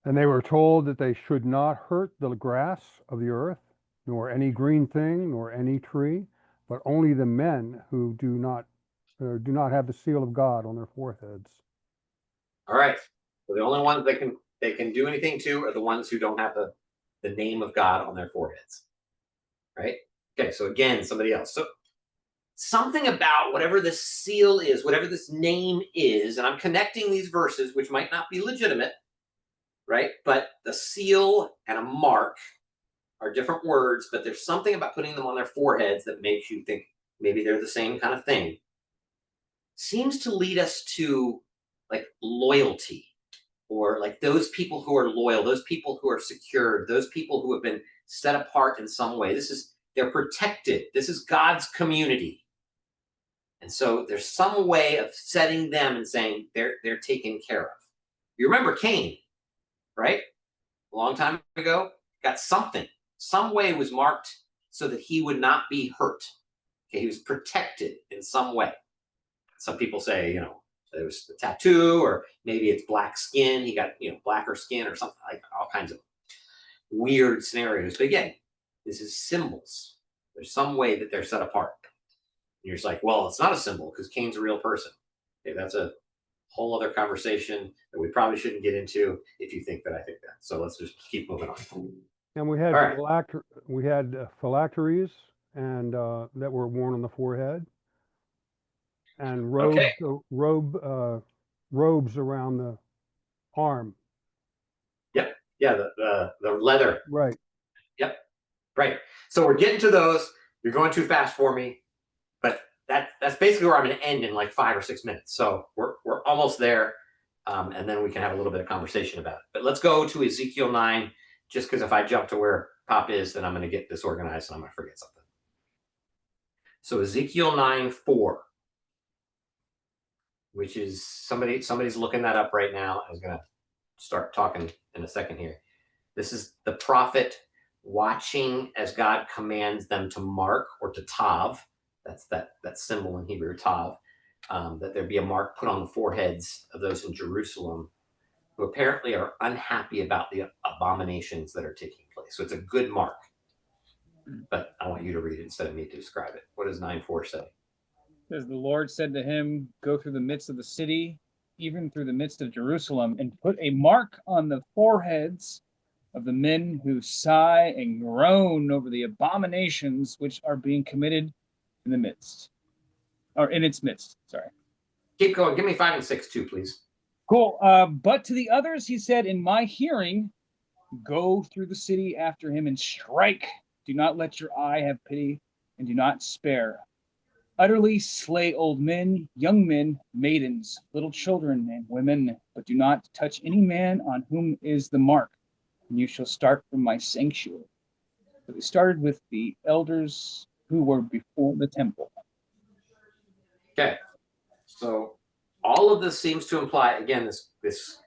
[SPEAKER 7] And they were told that they should not hurt the grass of the earth, nor any green thing, nor any tree, but only the men who do not have the seal of God on their foreheads.
[SPEAKER 1] All right, so the only ones that they can do anything to are the ones who don't have the name of God on their foreheads. Right? Okay, so again, somebody else. So something about whatever this seal is, whatever this name is, and I'm connecting these verses, which might not be legitimate, right? But the seal and a mark are different words, but there's something about putting them on their foreheads that makes you think maybe they're the same kind of thing. Seems to lead us to like loyalty, or like those people who are loyal, those people who are secured, those people who have been set apart in some way. They're protected. This is God's community. And so there's some way of setting them and saying they're taken care of. You remember Cain, right? A long time ago, got something. Some way was marked so that he would not be hurt. Okay, he was protected in some way. Some people say, it was a tattoo, or maybe it's black skin. He got, blacker skin or something, like all kinds of weird scenarios. But again, this is symbols. There's some way that they're set apart. And you're just like, well, it's not a symbol because Cain's a real person. Okay, that's a whole other conversation that we probably shouldn't get into if you think that I think that. So let's just keep moving on.
[SPEAKER 7] And we had
[SPEAKER 1] All right.
[SPEAKER 7] phylacteries and that were worn on the forehead, and robes,
[SPEAKER 1] Okay.
[SPEAKER 7] robes around the arm.
[SPEAKER 1] Yeah, the leather.
[SPEAKER 7] Right.
[SPEAKER 1] Yep. Right. So we're getting to those. You're going too fast for me, but that's basically where I'm going to end in like 5 or 6 minutes. So we're almost there, and then we can have a little bit of conversation about it. But let's go to Ezekiel 9, just because if I jump to where Pop is, then I'm going to get disorganized and I'm going to forget something. So Ezekiel 9:4, which is somebody's looking that up right now. I was going to start talking in a second here. This is the prophet watching as God commands them to mark or to tav. That's that symbol in Hebrew, tav, that there be a mark put on the foreheads of those in Jerusalem who apparently are unhappy about the abominations that are taking place. So it's a good mark. But I want you to read it instead of me to describe it. What does 9:4 say?
[SPEAKER 9] It says, the Lord said to him, go through the midst of the city, even through the midst of Jerusalem, and put a mark on the foreheads of the men who sigh and groan over the abominations which are being committed in the midst, or in its midst. Sorry.
[SPEAKER 1] Keep going. Give me 5 and 6 too, please.
[SPEAKER 9] Cool. But to the others, he said, in my hearing, go through the city after him and strike. Do not let your eye have pity, and do not spare. Utterly slay old men, young men, maidens, little children, and women, but do not touch any man on whom is the mark, and you shall start from my sanctuary. So they started with the elders who were before the temple.
[SPEAKER 1] Okay. So all of this seems to imply, again, this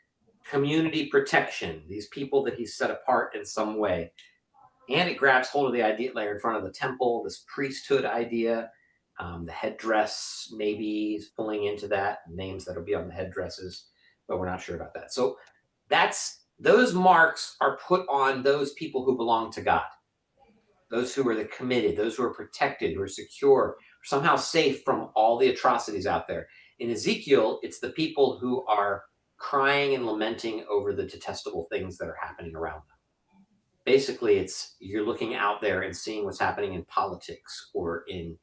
[SPEAKER 1] community protection, these people that he's set apart in some way. And it grabs hold of the idea layer in front of the temple, this priesthood idea. The headdress maybe is pulling into that, names that'll be on the headdresses, but we're not sure about that. So those marks are put on those people who belong to God, those who are the committed, those who are protected, who are secure, somehow safe from all the atrocities out there. In Ezekiel, it's the people who are crying and lamenting over the detestable things that are happening around them. Basically, it's you're looking out there and seeing what's happening in politics or in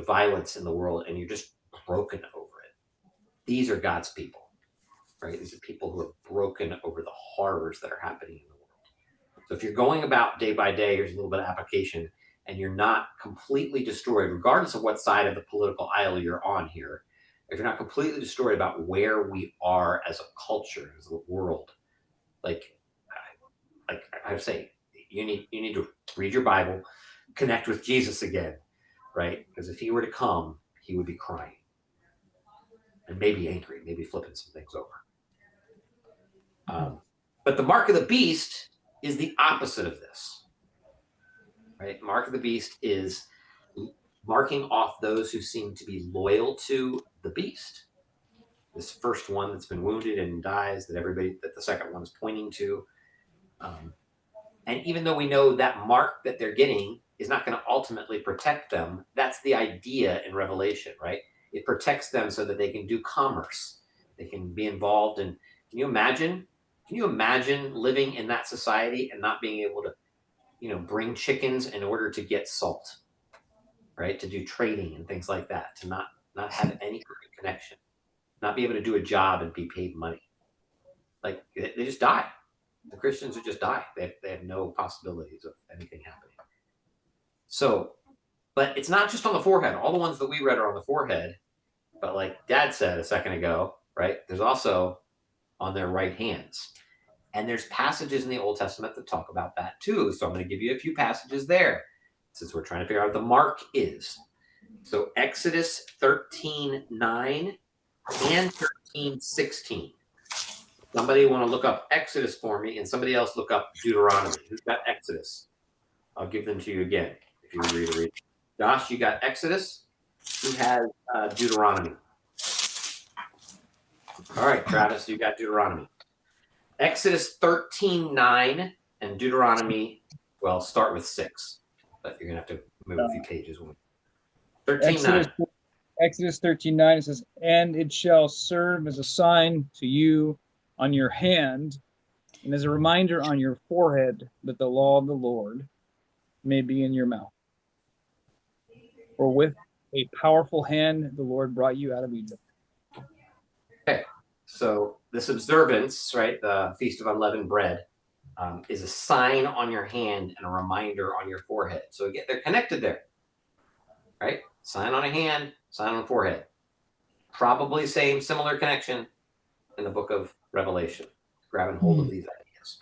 [SPEAKER 1] violence in the world, and you're just broken over it. These are God's people, right? These are people who are broken over the horrors that are happening in the world. So if you're going about day by day, here's a little bit of application, and you're not completely destroyed, regardless of what side of the political aisle you're on here, if you're not completely destroyed about where we are as a culture, as a world, like I say, you need to read your Bible, connect with Jesus again, right? Because if he were to come, he would be crying and maybe angry, maybe flipping some things over. But the mark of the beast is the opposite of this, right? Mark of the beast is marking off those who seem to be loyal to the beast. This first one that's been wounded and dies, that the second one is pointing to. And even though we know that mark that they're getting is not going to ultimately protect them, that's the idea in Revelation, right? It protects them so that they can do commerce. They can be involved in, can you imagine living in that society and not being able to, bring chickens in order to get salt, right? To do trading and things like that, to not have any connection, not be able to do a job and be paid money. Like they just die. The Christians would just die. They have no possibilities of anything happening. So, but it's not just on the forehead. All the ones that we read are on the forehead. But like Dad said a second ago, right? There's also on their right hands. And there's passages in the Old Testament that talk about that too. So I'm going to give you a few passages there since we're trying to figure out what the mark is. So Exodus 13:9 and 13:16. Somebody want to look up Exodus for me, and somebody else look up Deuteronomy. Who's got Exodus? I'll give them to you again if you agree to read. Josh, you got Exodus? Who has Deuteronomy? All right, Travis, you got Deuteronomy. Exodus 13:9 and Deuteronomy, well, start with 6, but you're going to have to move a few pages. 13:9.
[SPEAKER 9] Exodus 13:9, it says, and it shall serve as a sign to you on your hand and as a reminder on your forehead that the law of the Lord may be in your mouth. For with a powerful hand the Lord brought you out of Egypt.
[SPEAKER 1] Okay, so this observance, right, the Feast of Unleavened Bread, is a sign on your hand and a reminder on your forehead. So again, they're connected there, right? Sign on a hand, sign on the forehead. Probably same similar connection in the book of Revelation. Grabbing hold of these ideas.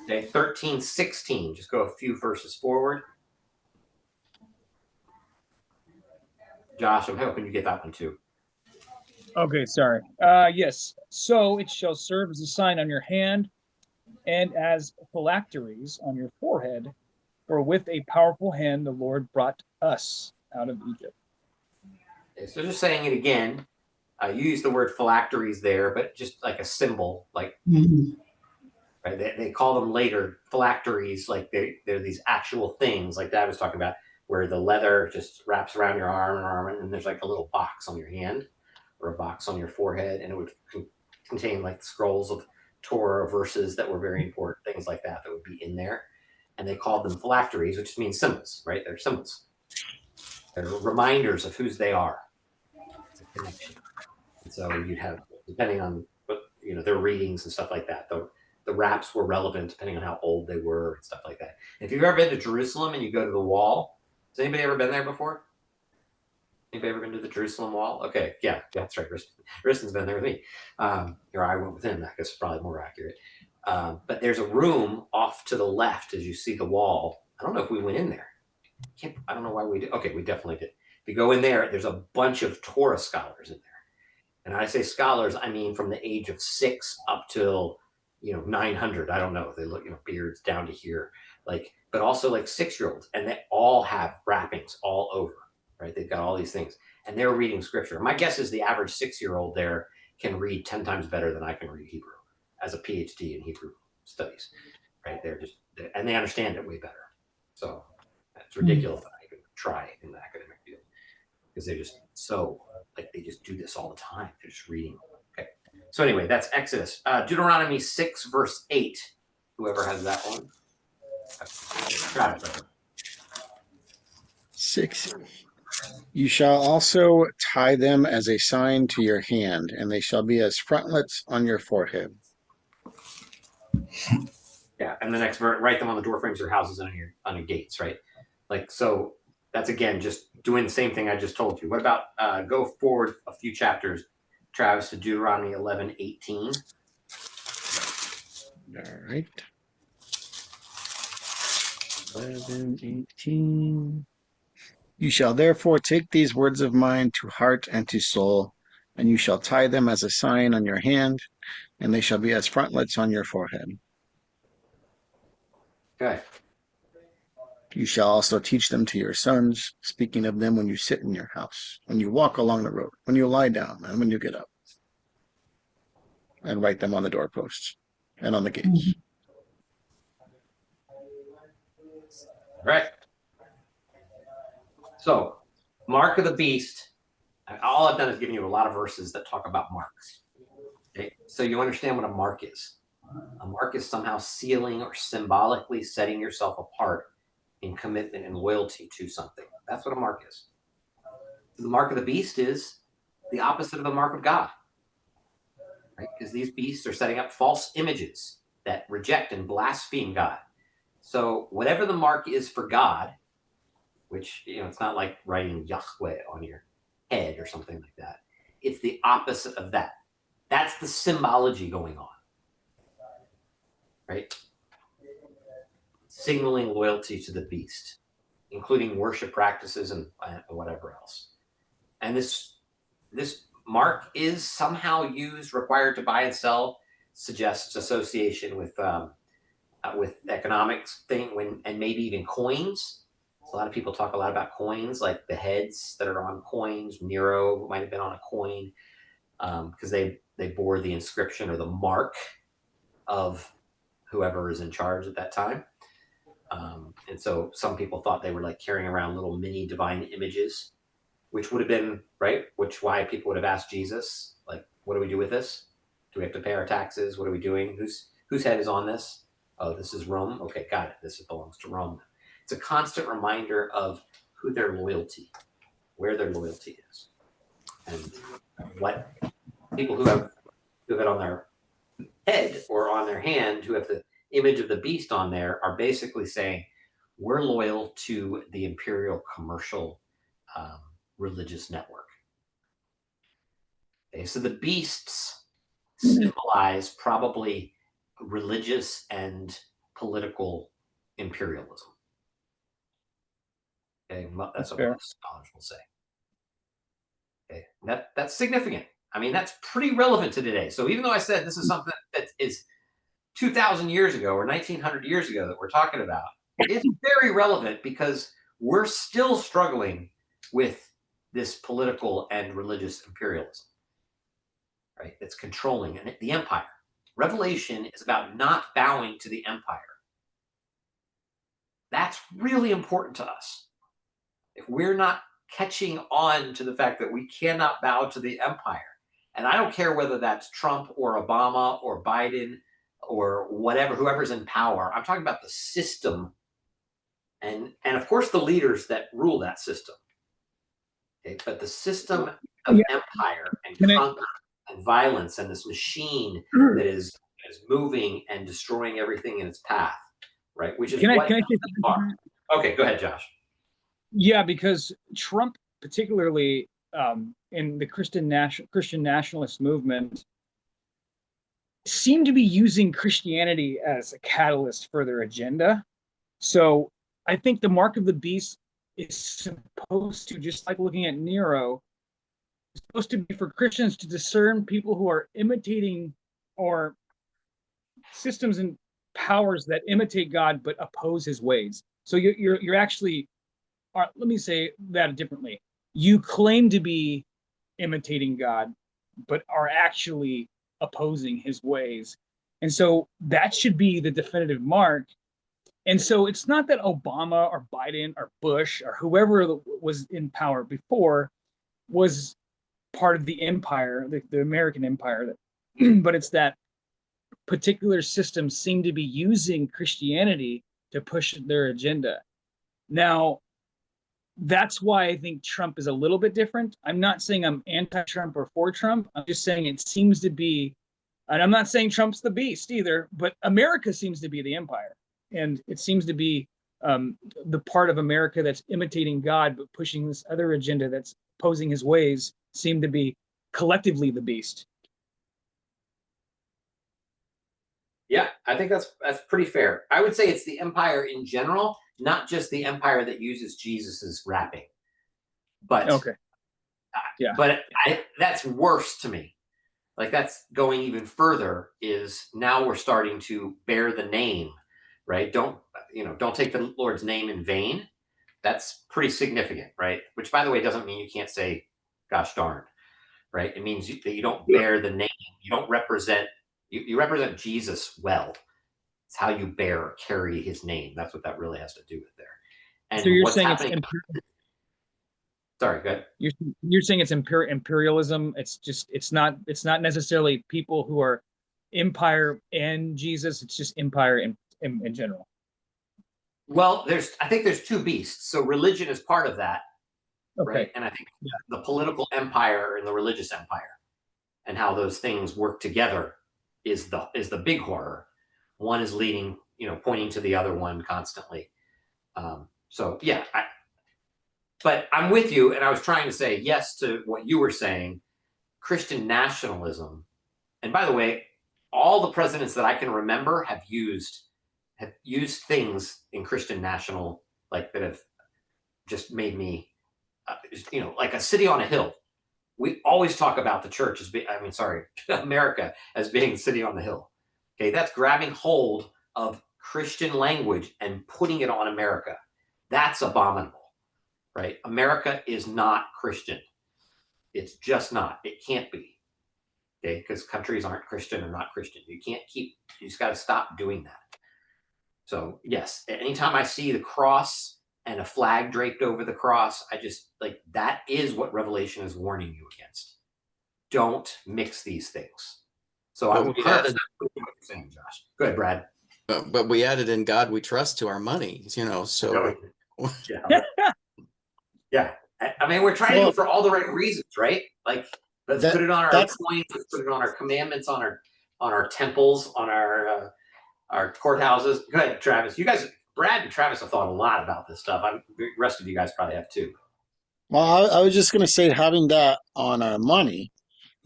[SPEAKER 1] Okay, 13:16. Just go a few verses forward. Josh, I'm hoping you get that one too.
[SPEAKER 9] Okay, sorry. Yes. So it shall serve as a sign on your hand and as phylacteries on your forehead, for with a powerful hand the Lord brought us out of Egypt.
[SPEAKER 1] Okay, so just saying it again. You use the word phylacteries there, but just like a symbol, like right? They call them later phylacteries, like they're these actual things, like Dad was talking about, where the leather just wraps around your arm, and there's like a little box on your hand or a box on your forehead, and it would contain like scrolls of Torah verses that were very important, things like that would be in there. And they called them phylacteries, which means symbols, right? They're symbols. They're reminders of whose they are. It's a connection. And so you'd have, depending on what, their readings and stuff like that, the wraps were relevant depending on how old they were and stuff like that. If you've ever been to Jerusalem and you go to the wall, has anybody ever been there before? Anybody ever been to the Jerusalem wall? Okay, yeah, that's right. Risten's been there with me. Or I went with him. I guess it's probably more accurate. But there's a room off to the left as you see the wall. I don't know if we went in there. I don't know why we did. Okay, we definitely did. If you go in there, there's a bunch of Torah scholars in there. And I say scholars, I mean from the age of 6 up till 900. I don't know. They look, beards down to here, but also like 6-year-olds, and they all have wrappings all over, right? They've got all these things, and they're reading scripture. My guess is the average 6-year-old there can read 10 times better than I can read Hebrew as a PhD in Hebrew studies, right? And they understand it way better. So it's ridiculous that I even try in the academic field because they're just so they just do this all the time. They're just reading. Okay. So anyway, that's Exodus. Deuteronomy 6 verse 8. Whoever has that one. Travis.
[SPEAKER 6] 6. You shall also tie them as a sign to your hand, and they shall be as frontlets on your forehead.
[SPEAKER 1] Yeah, and the next verse, write them on the doorframes of your houses and on your gates, right? So that's again just doing the same thing I just told you. What about go forward a few chapters, Travis, to Deuteronomy 11:18.
[SPEAKER 6] All right. 11:18. You shall therefore take these words of mine to heart and to soul, and you shall tie them as a sign on your hand, and they shall be as frontlets on your forehead.
[SPEAKER 1] Okay.
[SPEAKER 6] You shall also teach them to your sons, speaking of them when you sit in your house, when you walk along the road, when you lie down, and when you get up. And write them on the doorposts and on the gates.
[SPEAKER 1] Right. So, mark of the beast. All I've done is given you a lot of verses that talk about marks. Okay? So you understand what a mark is. A mark is somehow sealing or symbolically setting yourself apart in commitment and loyalty to something. That's what a mark is. The mark of the beast is the opposite of the mark of God. Right? Because these beasts are setting up false images that reject and blaspheme God. So whatever the mark is for God, which it's not like writing Yahweh on your head or something like that. It's the opposite of that. That's the symbology going on, right? Signaling loyalty to the beast, including worship practices and whatever else. And this mark is somehow required to buy and sell, suggests association with economics and maybe even coins. So a lot of people talk a lot about coins, like the heads that are on coins. Nero might have been on a coin because they bore the inscription or the mark of whoever is in charge at that time. And so some people thought they were like carrying around little mini divine images, which would have been, right? Why people would have asked Jesus, like, what do we do with this? Do we have to pay our taxes? What are we doing? Whose head is on this? Oh, this is Rome. Okay, got it. This belongs to Rome. It's a constant reminder of who their loyalty, where their loyalty is, and what people who have it on their head or on their hand, who have the image of the beast on there are basically saying we're loyal to the imperial commercial religious network. Okay, so the beasts symbolize probably religious and political imperialism. Okay, that's what most scholars will say. Okay, that's significant. I mean, that's pretty relevant to today. So even though I said this is something that is 2,000 years ago or 1,900 years ago that we're talking about, it's very relevant because we're still struggling with this political and religious imperialism, right? It's controlling the empire. Revelation is about not bowing to the empire. That's really important to us. If we're not catching on to the fact that we cannot bow to the empire, and I don't care whether that's Trump or Obama or Biden or whatever, whoever's in power, I'm talking about the system and of course the leaders that rule that system. Okay, but the system of empire and conquer and violence and this machine that is moving and destroying everything in its path, right? Which is
[SPEAKER 9] can
[SPEAKER 1] what
[SPEAKER 9] I say something?
[SPEAKER 1] Okay, go ahead, Josh.
[SPEAKER 9] Yeah, because Trump, particularly in the Christian nationalist movement, seem to be using Christianity as a catalyst for their agenda. So I think the mark of the beast is supposed to, just like looking at Nero, is supposed to be for Christians to discern people who are imitating or systems and powers that imitate God but oppose his ways. So you're actually, let me say that differently. You claim to be imitating God, but are actually opposing his ways. And so that should be the definitive mark. And so it's not that Obama or Biden or Bush or whoever was in power before was part of the empire, the American empire, but it's that particular systems seem to be using Christianity to push their agenda. Now, that's why I think Trump is a little bit different. I'm not saying I'm anti-Trump or for Trump. I'm just saying it seems to be, and I'm not saying Trump's the beast either, but America seems to be the empire. And it seems to be the part of America that's imitating God, but pushing this other agenda that's opposing his ways seem to be collectively the beast.
[SPEAKER 1] Yeah, I think that's pretty fair. I would say it's the empire in general, not just the empire that uses Jesus's wrapping. But
[SPEAKER 9] okay, yeah,
[SPEAKER 1] but that's worse to me. Like that's going even further. Is now we're starting to bear the name, right? Don't take the Lord's name in vain. That's pretty significant, right? Which, by the way, doesn't mean you can't say "gosh darn," right? It means that you don't bear the name. You don't represent. You represent Jesus well. It's how you bear or carry his name. That's what that really has to do with there. And
[SPEAKER 9] so you're
[SPEAKER 1] what's
[SPEAKER 9] saying
[SPEAKER 1] happening? Sorry, go ahead.
[SPEAKER 9] You're saying it's imperialism. It's not necessarily people who are empire and Jesus. It's just empire in general.
[SPEAKER 1] Well, I think there's two beasts. So religion is part of that,
[SPEAKER 9] okay,
[SPEAKER 1] right? And I think the political empire and the religious empire, and how those things work together, is the big horror. One is leading, pointing to the other one constantly. So yeah, but I'm with you, and I was trying to say yes to what you were saying. Christian nationalism, and by the way, all the presidents that I can remember have used things in Christian national, like that have just made me, like a city on a hill. We always talk about the church as America as being city on the hill. Okay, that's grabbing hold of Christian language and putting it on America. That's abominable, right? America is not Christian. It's just not. It can't be. Okay, because countries aren't Christian or not Christian. You just got to stop doing that. So yes, anytime I see the cross and a flag draped over the cross, I just that is what Revelation is warning you against. Don't mix these things. So I'm 100% what you're saying, Josh. Go ahead, Brad.
[SPEAKER 8] But we added "in God we trust" to our money, so
[SPEAKER 1] yeah. I mean, we're trying to do it for all the right reasons, right? Like, let's put it on our coins, let's put it on our commandments, on our temples, on our our courthouses. Go ahead, Travis. You guys, Brad and Travis have thought a lot about this stuff. The rest of you guys probably have too.
[SPEAKER 6] Well, I was just going to say having that on our money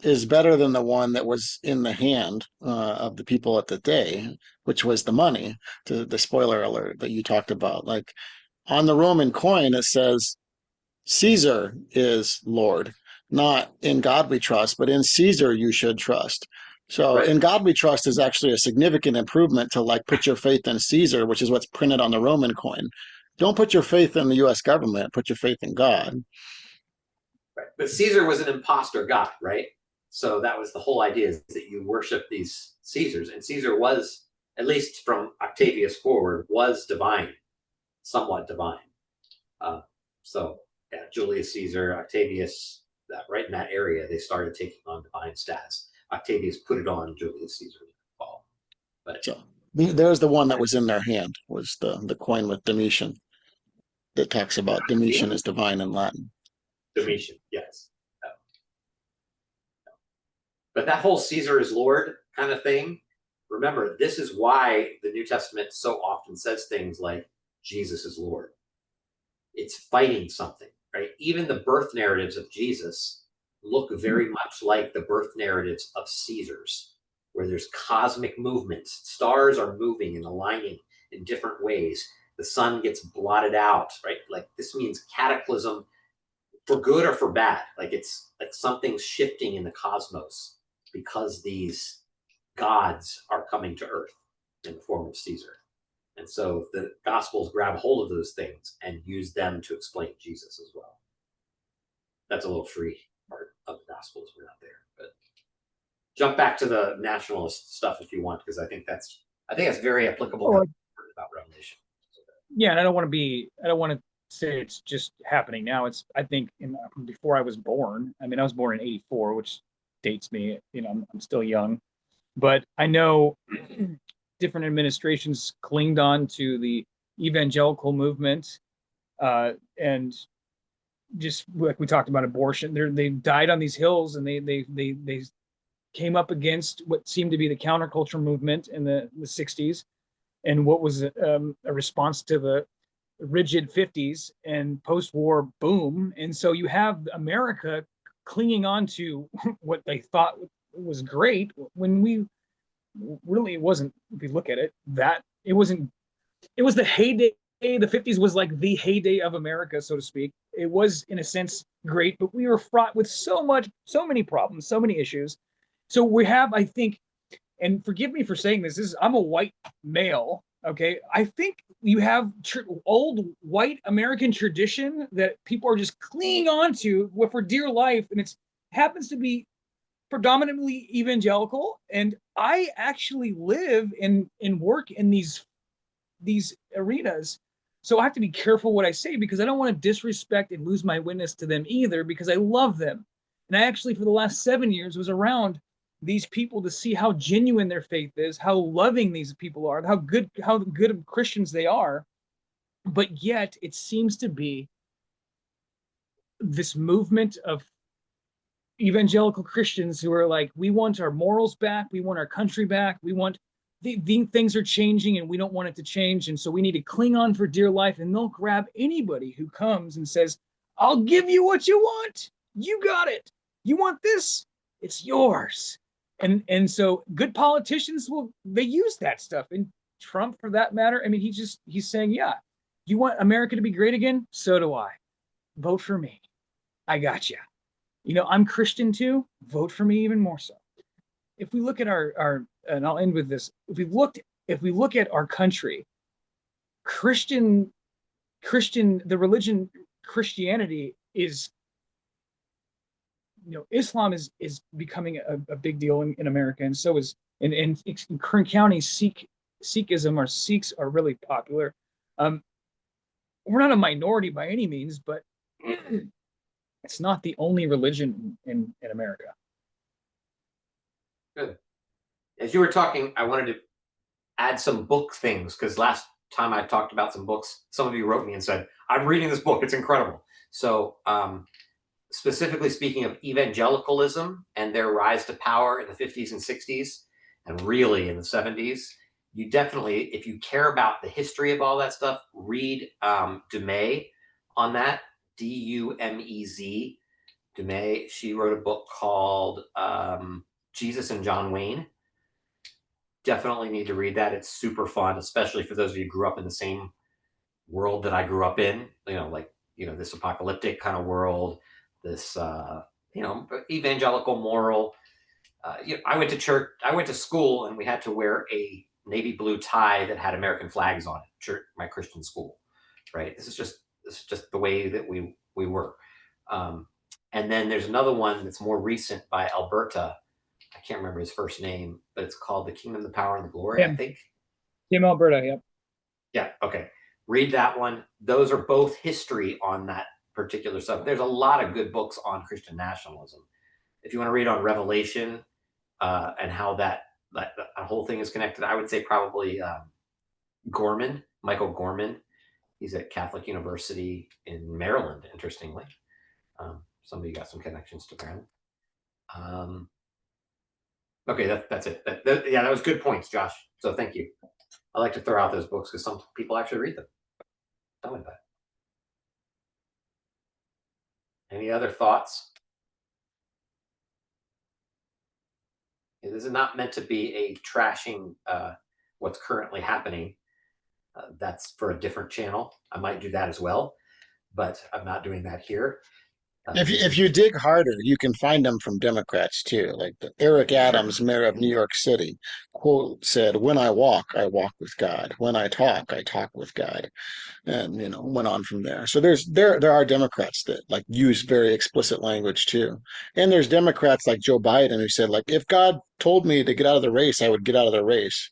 [SPEAKER 6] is better than the one that was in the hand of the people at the day, which was the money. To the spoiler alert that you talked about, like on the Roman coin, it says Caesar is Lord. Not in God we trust, but in Caesar you should trust. So
[SPEAKER 1] Right.
[SPEAKER 6] in God we trust is actually a significant improvement to like put your faith in Caesar, which is what's printed on the Roman coin. Don't put your faith in the US government, put your faith in God.
[SPEAKER 1] Right. But Caesar was an imposter god, right? So that was the whole idea, is that you worship these Caesars. And Caesar was, at least from Octavius forward, was divine, somewhat divine. So yeah, Julius Caesar, Octavius, right in that area, they started taking on divine status. Octavius put it on Julius Caesar. But
[SPEAKER 6] So there's the one that was in their hand, was the coin with Domitian that talks about Domitian as divine in Latin.
[SPEAKER 1] Domitian, yes. But that whole Caesar is Lord kind of thing, remember, this is why the New Testament so often says things like Jesus is Lord. It's fighting something, right? Even the birth narratives of Jesus look very much like the birth narratives of Caesar's, where there's cosmic movements. Stars are moving and aligning in different ways. The sun gets blotted out, right? Like this means cataclysm for good or for bad. Like it's like something's shifting in the cosmos because these gods are coming to earth in the form of Caesar. And so the Gospels grab hold of those things and use them to explain Jesus as well. That's a little free part of the Gospels. We're not there, but jump back to the nationalist stuff if you want, because I think that's very applicable about Revelation.
[SPEAKER 9] Yeah, and I don't want to say it's just happening now. It's, I think, before I was born. I mean, I was born in '84, which dates me. I'm still young, but I know different administrations clinged on to the evangelical movement, and just like we talked about abortion, they died on these hills, and they came up against what seemed to be the counterculture movement in the 60s, and what was a response to the rigid 50s and post-war boom. And so you have America clinging on to what they thought was great, when we really, it wasn't. If you look at it, it was the heyday. The 50s was like the heyday of America, so to speak. It was, in a sense, great, but we were fraught with so many problems, so many issues. So we have, I think, and forgive me for saying this, I'm a white male, okay? I think you have old white American tradition that people are just clinging on to for dear life, and it happens to be predominantly evangelical. And I actually live and work in these arenas, so I have to be careful what I say, because I don't want to disrespect and lose my witness to them either, because I love them. And I actually, for the last 7 years, was around these people to see how genuine their faith is, how loving these people are, how good of Christians they are. But yet it seems to be this movement of evangelical Christians who are like, we want our morals back, we want our country back, we want the things are changing and we don't want it to change, and so we need to cling on for dear life. And they'll grab anybody who comes and says, I'll give you what you want, you got it, you want this, it's yours. And so good politicians they use that stuff. And Trump, for that matter, I mean, he's saying, yeah, you want America to be great again, so do I, vote for me, I got you. I'm Christian too, vote for me even more so. If we look at our and I'll end with this, if we look at our country, Christian, the religion Christianity is, Islam is becoming a big deal in America, and so is in Kern County, Sikhism, or Sikhs are really popular. We're not a minority by any means, but it's not the only religion in America.
[SPEAKER 1] Good. As you were talking, I wanted to add some book things, because last time I talked about some books, some of you wrote me and said, I'm reading this book, it's incredible. So specifically speaking of evangelicalism and their rise to power in the 50s and 60s, and really in the 70s, you definitely, if you care about the history of all that stuff, read Dumais on that. Dumez. Dumais. She wrote a book called Jesus and John Wayne. Definitely need to read that. It's super fun, especially for those of you who grew up in the same world that I grew up in. This apocalyptic kind of world, this evangelical moral. I went to church. I went to school, and we had to wear a navy blue tie that had American flags on it. Church, my Christian school, right? This is just the way that we were. And then there's another one that's more recent by Alberta. I can't remember his first name, but it's called The Kingdom, the Power, and the Glory, I think.
[SPEAKER 9] Tim Alberta, yep.
[SPEAKER 1] Yeah, okay. Read that one. Those are both history on that particular subject. There's a lot of good books on Christian nationalism. If you want to read on Revelation and how that whole thing is connected, I would say probably Michael Gorman. He's at Catholic University in Maryland, interestingly. Somebody got some connections to Maryland. Okay, that's it. That was good points, Josh. So thank you. I like to throw out those books because some people actually read them. Tell me about it. Any other thoughts? This is not meant to be a trashing what's currently happening. That's for a different channel. I might do that as well, but I'm not doing that here.
[SPEAKER 6] If you dig harder, you can find them from Democrats too. Like Eric Adams, mayor of New York City, quote said, "When I walk with God. When I talk with God," and went on from there. So there are Democrats that like use very explicit language too, and there's Democrats like Joe Biden who said like, if God told me to get out of the race, I would get out of the race.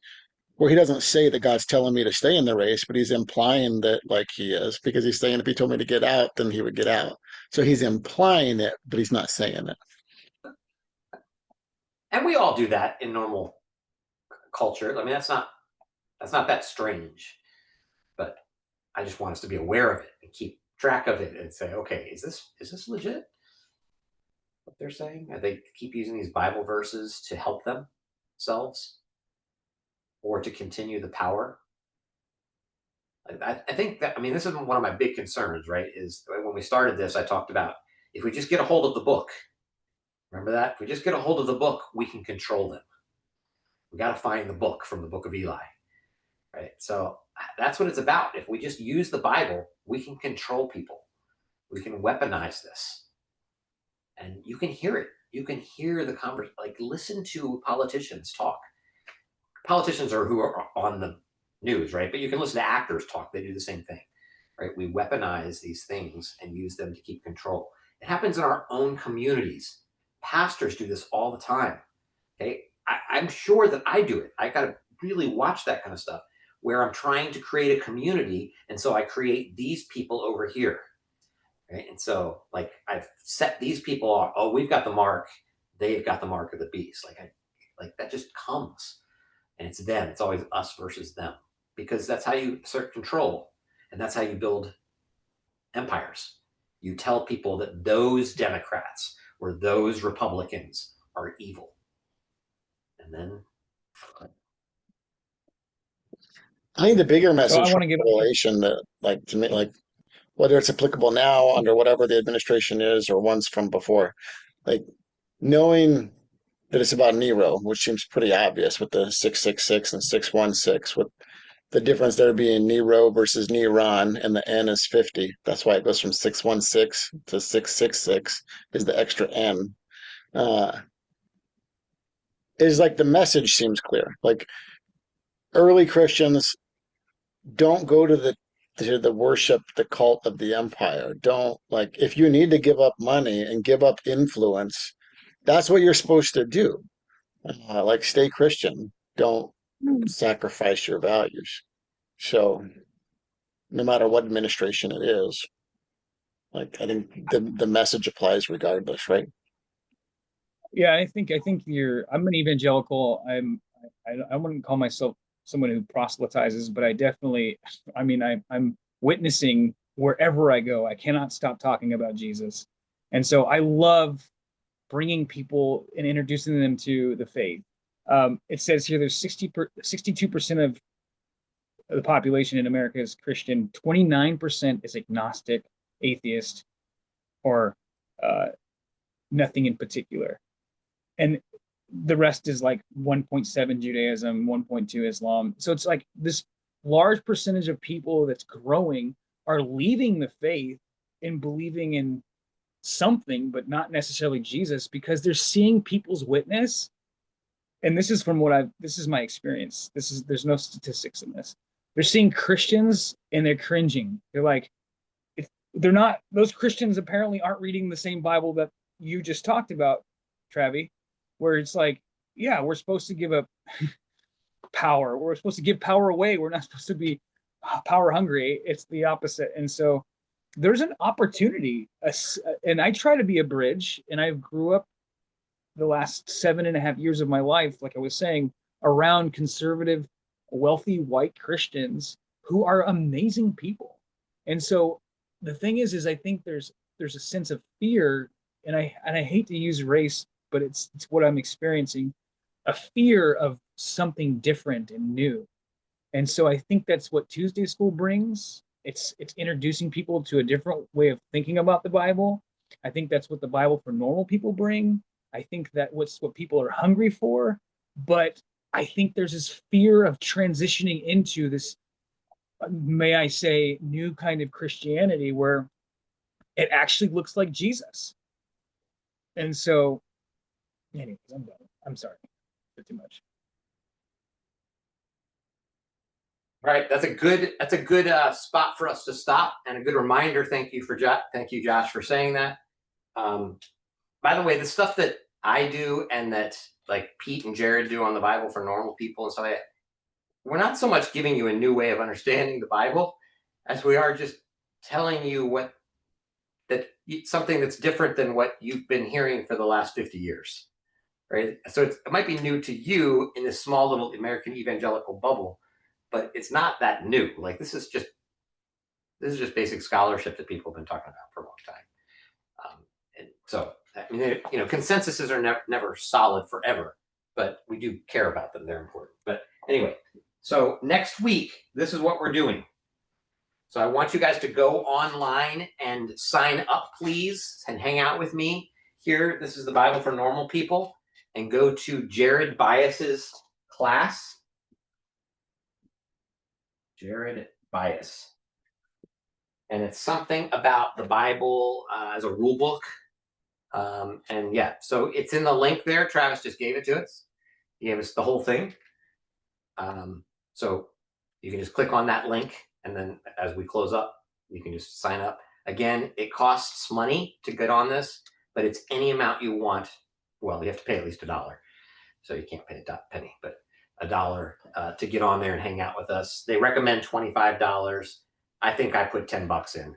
[SPEAKER 6] Where he doesn't say that God's telling me to stay in the race, but he's implying that like he is, because he's saying if he told me to get out, then he would get out. So he's implying it, but he's not saying it.
[SPEAKER 1] And we all do that in normal culture. I mean, that's not that strange, but I just want us to be aware of it and keep track of it and say, okay, is this legit? What they're saying? Are they keep using these Bible verses to help themselves or to continue the power? I think that, I mean, this is one of my big concerns, right? Is when we started this, I talked about if we just get a hold of the book. Remember that? If we just get a hold of the book, we can control them. We got to find the book from the book of Eli, right? So that's what it's about. If we just use the Bible, we can control people. We can weaponize this. And you can hear it. You can hear the conversation. Like, listen to politicians talk. Politicians are who are on the news, right? But you can listen to actors talk. They do the same thing, right? We weaponize these things and use them to keep control. It happens in our own communities. Pastors do this all the time. Okay, I'm sure that I do it. I got to really watch that kind of stuff where I'm trying to create a community, and so I create these people over here, right? And so, like, I've set these people off. Oh, we've got the mark. They've got the mark of the beast. Like that just comes, and it's them. It's always us versus them, because that's how you assert control, and that's how you build empires. You tell people that those Democrats or those Republicans are evil. And then
[SPEAKER 6] I think the bigger message
[SPEAKER 9] I
[SPEAKER 6] from
[SPEAKER 9] want to give
[SPEAKER 6] Revelation that, like, to me, like, whether it's applicable now under whatever the administration is or ones from before, like knowing that it's about Nero, which seems pretty obvious with the 666 and 616, with the difference there being Nero versus Neron, and the N is 50. That's why it goes from 616 to 666 is the extra N. Is like the message seems clear. Like early Christians don't go to the worship, the cult of the empire. Don't, like, if you need to give up money and give up influence, that's what you're supposed to do. Like, stay Christian. Don't sacrifice your values. So no matter what administration it is, like, I think the message applies regardless, right?
[SPEAKER 9] Yeah, I think I'm an evangelical. I wouldn't call myself someone who proselytizes, but I definitely, I mean, I'm witnessing wherever I go. I cannot stop talking about Jesus. And so I love bringing people and introducing them to the faith. It says here there's 62% of the population in America is Christian, 29% is agnostic, atheist, or nothing in particular. And the rest is like 1.7 Judaism, 1.2 Islam. So it's like this large percentage of people that's growing are leaving the faith and believing in something, but not necessarily Jesus, because they're seeing people's witness. And this is from this is my experience. There's no statistics in this. They're seeing Christians and they're cringing. They're like, they're not, those Christians apparently aren't reading the same Bible that you just talked about, Travi, where it's like, yeah, we're supposed to give up power. We're supposed to give power away. We're not supposed to be power hungry. It's the opposite. And so there's an opportunity, and I try to be a bridge, and I grew up the last 7.5 years of my life, like I was saying, around conservative, wealthy white Christians who are amazing people. And so the thing is I think there's a sense of fear, and I hate to use race, but it's what I'm experiencing, a fear of something different and new. And so I think that's what Tuesday School brings. It's introducing people to a different way of thinking about the Bible. I think that's what the Bible for Normal people bring. I think that what people are hungry for. But I think there's this fear of transitioning into this, may I say, new kind of Christianity where it actually looks like Jesus. And so, anyways, I'm done. I'm sorry. Too much.
[SPEAKER 1] All right, that's a good spot for us to stop, and a good reminder. Thank you, Josh, for saying that. By the way, the stuff that I do and that like Pete and Jared do on the Bible for Normal people and stuff like that, we're not so much giving you a new way of understanding the Bible as we are just telling you something that's different than what you've been hearing for the last 50 years, right? So it might be new to you in this small little American evangelical bubble, but it's not that new. Like this is just basic scholarship that people have been talking about for a long time. And so, I mean, consensuses are never solid forever, but we do care about them. They're important. But anyway, so next week, this is what we're doing. So I want you guys to go online and sign up, please, and hang out with me here. This is the Bible for Normal people, and go to Jared Bias's class. Jared Bias. And it's something about the Bible as a rule book. And yeah, so it's in the link there. Travis just gave it to us. He gave us the whole thing. So you can just click on that link, and then as we close up, you can just sign up. Again, it costs money to get on this, but it's any amount you want. Well, you have to pay at least $1. So you can't pay a penny, but $1 to get on there and hang out with us. They recommend $25. I think I put $10 in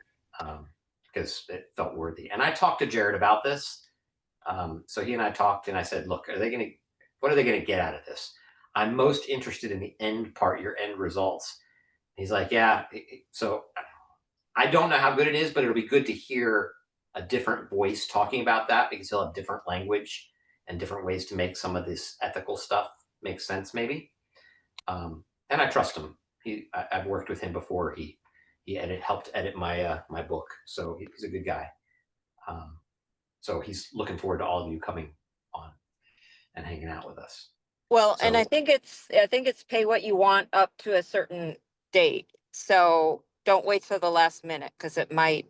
[SPEAKER 1] because it felt worthy. And I talked to Jared about this. So he and I talked, and I said, look, what are they going to get out of this? I'm most interested in the end part, your end results. He's like, yeah. So I don't know how good it is, but it'll be good to hear a different voice talking about that, because he'll have different language and different ways to make some of this ethical stuff make sense, maybe. And I trust him. I've worked with him before. He helped edit my my book, so he's a good guy. So he's looking forward to all of you coming on and hanging out with us.
[SPEAKER 10] Well, and I think it's pay what you want up to a certain date. So don't wait till the last minute, because it might,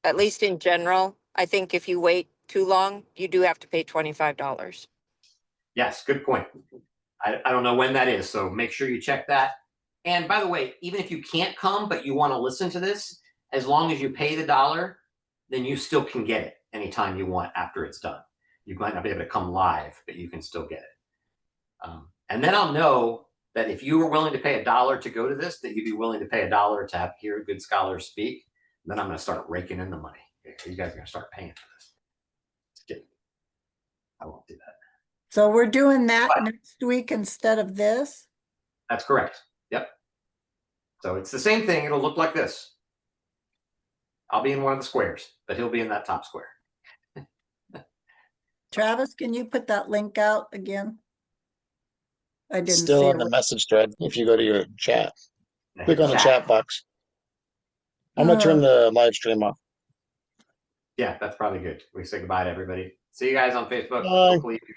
[SPEAKER 10] at least in general, I think if you wait too long, you do have to pay $25.
[SPEAKER 1] Yes, good point. I don't know when that is, so make sure you check that. And by the way, even if you can't come, but you want to listen to this, as long as you pay the $1, then you still can get it anytime you want after it's done. You might not be able to come live, but you can still get it. And then I'll know that if you were willing to pay $1 to go to this, that you'd be willing to pay $1 to hear good scholars speak. Then I'm going to start raking in the money. You guys are going to start paying for this. Just kidding. I won't do that.
[SPEAKER 3] So we're doing that next week instead of this?
[SPEAKER 1] That's correct. Yep. So it's the same thing. It'll look like this. I'll be in one of the squares, but he'll be in that top square.
[SPEAKER 3] Travis, can you put that link out again? I didn't
[SPEAKER 6] Still
[SPEAKER 3] see
[SPEAKER 6] in the
[SPEAKER 3] it.
[SPEAKER 6] message thread. If you go to your chat,
[SPEAKER 1] Yeah,
[SPEAKER 6] click on the chat box. I'm gonna turn the live stream off.
[SPEAKER 1] Yeah, that's probably good. We say goodbye to everybody. See you guys on Facebook.
[SPEAKER 6] Bye.
[SPEAKER 1] Hopefully you